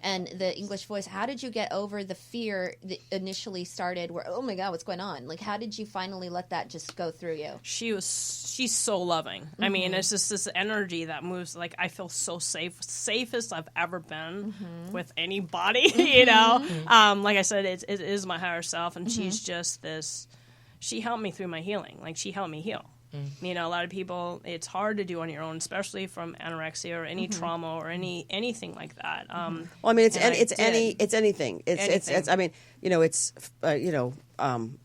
S8: and the English voice? How did you get over the fear that initially started? Where oh my God, what's going on? Like how did you finally let that just go through you?
S4: She's so loving. I mean, it's just this energy that moves. Like I feel so safest I've ever been with anybody. Like I said, it is my higher self, and she's just this. She helped me through my healing. Like she helped me heal. A lot of people, it's hard to do on your own, especially from anorexia or any trauma or anything like that.
S1: Well, I mean, it's anything. It's I mean, it's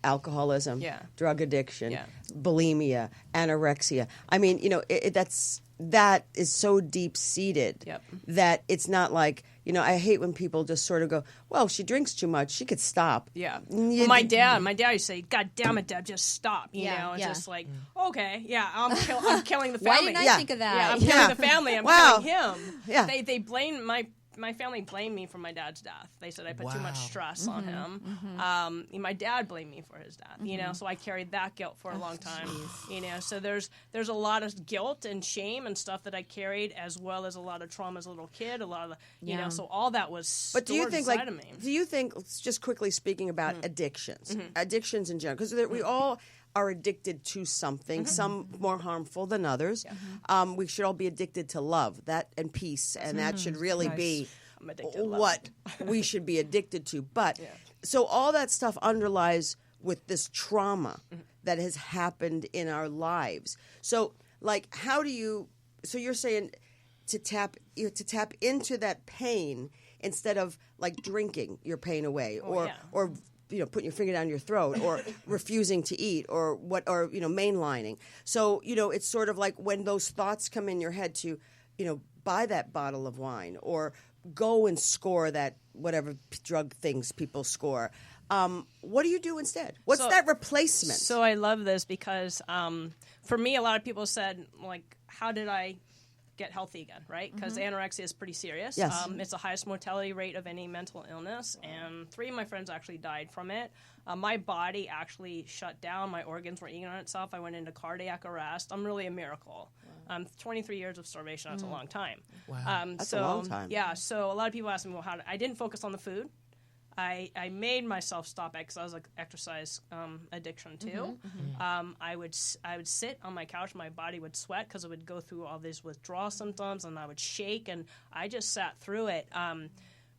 S1: alcoholism, drug addiction, bulimia, anorexia. I mean, that is so deep seated that it's not like. I hate when people just sort of go, well, she drinks too much. She could stop.
S4: Yeah. Well, my dad used to say, God damn it, Dad, just stop. It's just like, okay, I'm killing the family.
S8: Why didn't I think of that?
S4: Yeah, I'm killing the family. I'm killing him. Yeah. They blame my family blamed me for my dad's death. They said I put too much stress on him. My dad blamed me for his death. So I carried that guilt for a long time. So there's a lot of guilt and shame and stuff that I carried, as well as a lot of trauma as a little kid. A lot of so all that was stored inside of me.
S1: Do you think, just quickly speaking about addictions in general, because we all are addicted to something, some more harmful than others. We should all be addicted to love, and peace, and that should really be what we should be addicted to. But so all that stuff underlies with this trauma that has happened in our lives. So, like, how do you? So you're saying to tap into that pain instead of like drinking your pain away, or putting your finger down your throat, or refusing to eat, or mainlining. So it's sort of like when those thoughts come in your head to buy that bottle of wine or go and score that whatever drug things people score. What do you do instead? What's that replacement?
S4: So I love this because for me, a lot of people said, like, how did I get healthy again, right? Because anorexia is pretty serious.
S1: Yes.
S4: It's the highest mortality rate of any mental illness, and 3 of my friends actually died from it. My body actually shut down. My organs were eating on itself. I went into cardiac arrest. I'm really a miracle. 23 years of starvation, that's a long time.
S1: Wow. That's a long time.
S4: Yeah, so a lot of people ask me, well, I didn't focus on the food. I made myself stop it because I was like exercise addiction too. I would sit on my couch, my body would sweat because it would go through all these withdrawal symptoms, and I would shake, and I just sat through it.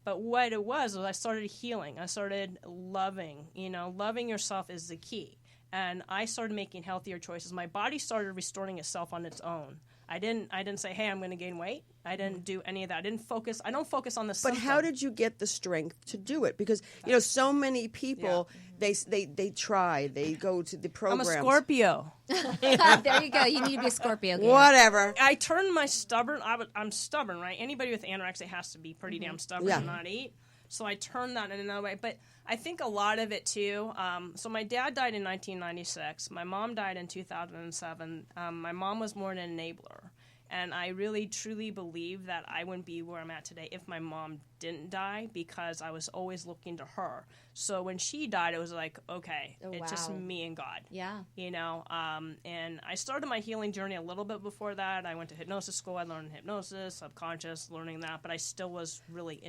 S4: But what it was I started healing. I started loving. Loving yourself is the key. And I started making healthier choices. My body started restoring itself on its own. I didn't say, hey, I'm going to gain weight. I didn't do any of that. I don't focus on the symptom.
S1: But how did you get the strength to do it? Because, so many people, they try. They go to the programs.
S4: I'm a Scorpio.
S8: There you go. You need to be a Scorpio. Gaye.
S1: Whatever.
S4: I turned my stubborn. I'm stubborn, right? Anybody with anorexia has to be pretty damn stubborn and not eat. So I turned that in another way. But I think a lot of it, too, so my dad died in 1996. My mom died in 2007. My mom was more an enabler. And I really, truly believe that I wouldn't be where I'm at today if my mom didn't die, because I was always looking to her. So when she died, it was like, okay, it's just me and God.
S8: Yeah.
S4: And I started my healing journey a little bit before that. I went to hypnosis school. I learned hypnosis, subconscious, learning that. But I still was really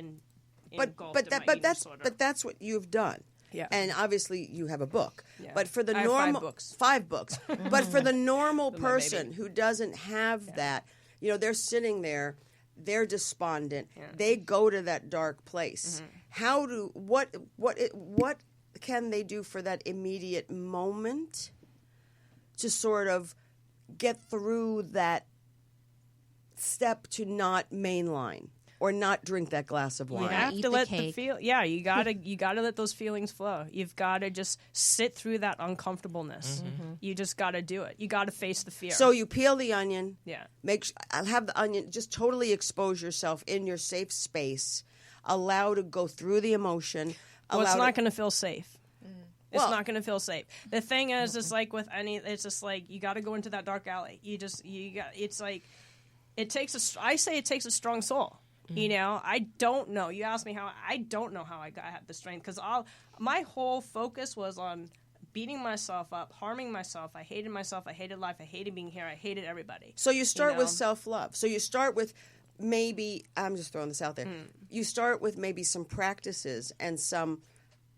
S1: but that's what you've done.
S4: Yeah.
S1: And obviously you have a book.
S4: Yeah.
S1: But for the
S4: I have
S1: normal
S4: 5 books.
S1: But for the normal
S4: My
S1: person
S4: baby.
S1: who doesn't have that, they're sitting there, they're despondent. Yeah. They go to that dark place. What can they do for that immediate moment to sort of get through that step to not mainline? Or not drink that glass of wine.
S4: You have to let the feel. Yeah, you gotta let those feelings flow. You've got to just sit through that uncomfortableness. You just got to do it. You got to face the fear.
S1: So you peel the onion.
S4: Yeah.
S1: I'll have the onion. Just totally expose yourself in your safe space. Allow to go through the emotion.
S4: Well, it's not going to feel safe. It's not going to feel safe. The thing is, it's like with it's just like you got to go into that dark alley. It's like I say it takes a strong soul. I don't know. You asked me how. I don't know how I had the strength, because my whole focus was on beating myself up, harming myself. I hated myself. I hated life. I hated being here. I hated everybody.
S1: So you start with self-love. So you start with maybe, I'm just throwing this out there. You start with maybe some practices and some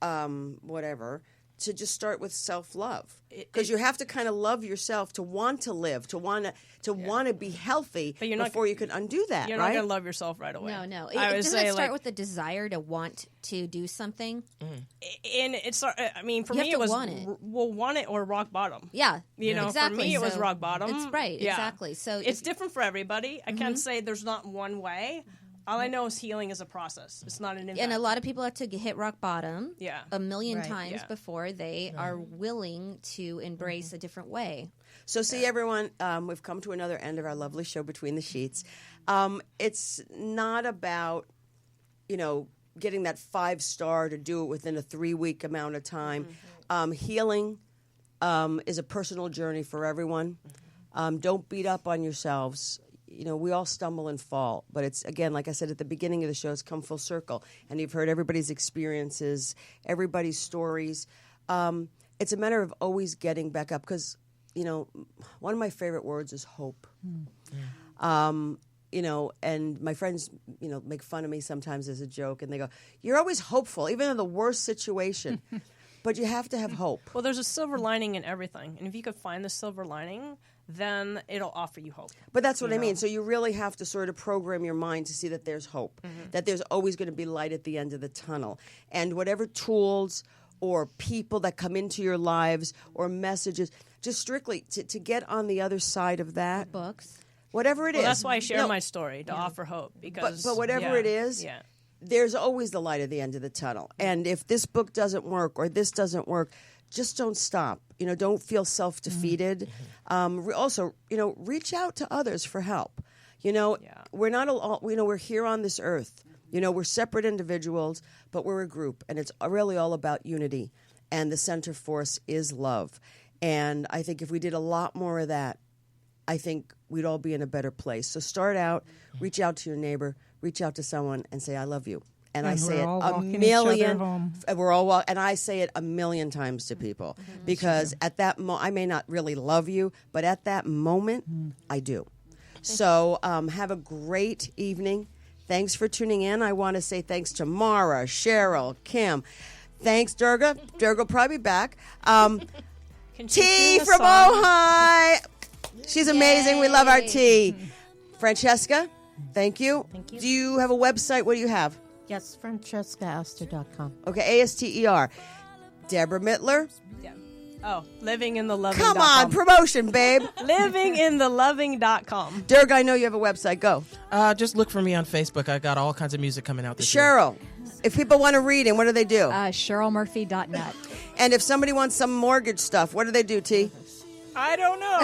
S1: whatever, to just start with self-love, because you have to kind of love yourself to want to live, to want to be healthy, but before you can undo that.
S4: You're
S1: right?
S4: not going to love yourself right away.
S8: No. Doesn't start with the desire to want to do something?
S4: And it's, I mean, for me, it was want it or rock bottom.
S8: Yeah,
S4: exactly. For me, it was rock bottom.
S8: It's right, exactly. So
S4: it's different for everybody. I can't say there's not one way. All I know is healing is a process. It's not an event.
S8: And a lot of people have to hit rock bottom a million
S1: Right.
S8: times before they are willing to embrace a different way.
S1: So see, everyone, we've come to another end of our lovely show, Between the Sheets. It's not about, getting that 5-star to do it within a 3-week amount of time. Healing is a personal journey for everyone. Don't beat up on yourselves. We all stumble and fall, but it's, again, like I said at the beginning of the show, it's come full circle. And you've heard everybody's experiences, everybody's stories. It's a matter of always getting back up, because, one of my favorite words is hope. And my friends, make fun of me sometimes as a joke, and they go, you're always hopeful, even in the worst situation. But you have to have hope.
S4: Well, there's a silver lining in everything. And if you could find the silver lining, then it'll offer you hope.
S1: But that's what I mean. So you really have to sort of program your mind to see that there's hope, that there's always going to be light at the end of the tunnel. And whatever tools or people that come into your lives or messages, just strictly to get on the other side of that.
S8: Books.
S1: Whatever it is.
S4: That's why I share my story, to offer hope. Because,
S1: but whatever it is, there's always the light at the end of the tunnel. And if this book doesn't work or this doesn't work, just don't stop. Don't feel self-defeated. Also, reach out to others for help. We're not all, we're here on this earth. We're separate individuals, but we're a group, and it's really all about unity. And the center force is love. And I think if we did a lot more of that, I think we'd all be in a better place. So start out, reach out to your neighbor, reach out to someone, and say, I love you. And I say it a million. We're all and I say it a million times to people, because at that moment I may not really love you, but at that moment I do. So have a great evening. Thanks for tuning in. I want to say thanks to Mara, Cheryl, Kim. Thanks, Durga. Durga will probably be back. T from Ojai. She's amazing. We love our tea. Francesca, thank you.
S4: Thank you.
S1: Do you have a website? What do you have?
S6: Yes, francescaaster.com.
S1: Okay, ASTER. Debra Mittler.
S4: Yeah. Oh, livingintheloving.com.
S1: Come on, promotion, babe.
S4: Livingintheloving.com.
S1: Dirk, I know you have a website. Go.
S7: Just look for me on Facebook. I got all kinds of music coming out this year.
S1: Cheryl, if people want to read him, what do they do?
S5: CherylMurphy.net.
S1: And if somebody wants some mortgage stuff, what do they do, T?
S4: I don't know.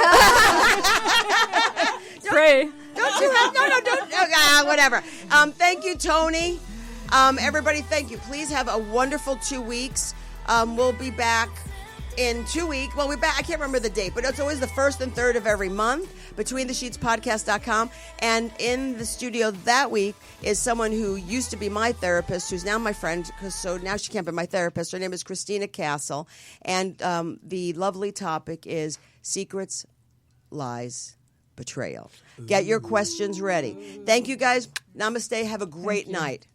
S2: Pray.
S1: Don't you have? No, don't. Whatever. Thank you, Tony. Everybody, thank you. Please have a wonderful 2 weeks. We'll be back in 2 weeks. Well, we're back. I can't remember the date, but it's always the 1st and 3rd of every month. BetweenTheSheetsPodcast.com. And in the studio that week is someone who used to be my therapist, who's now my friend, so now she can't be my therapist. Her name is Christina Castle. And the lovely topic is secrets, lies, betrayal. Get your questions ready. Thank you, guys. Namaste. Have a great night.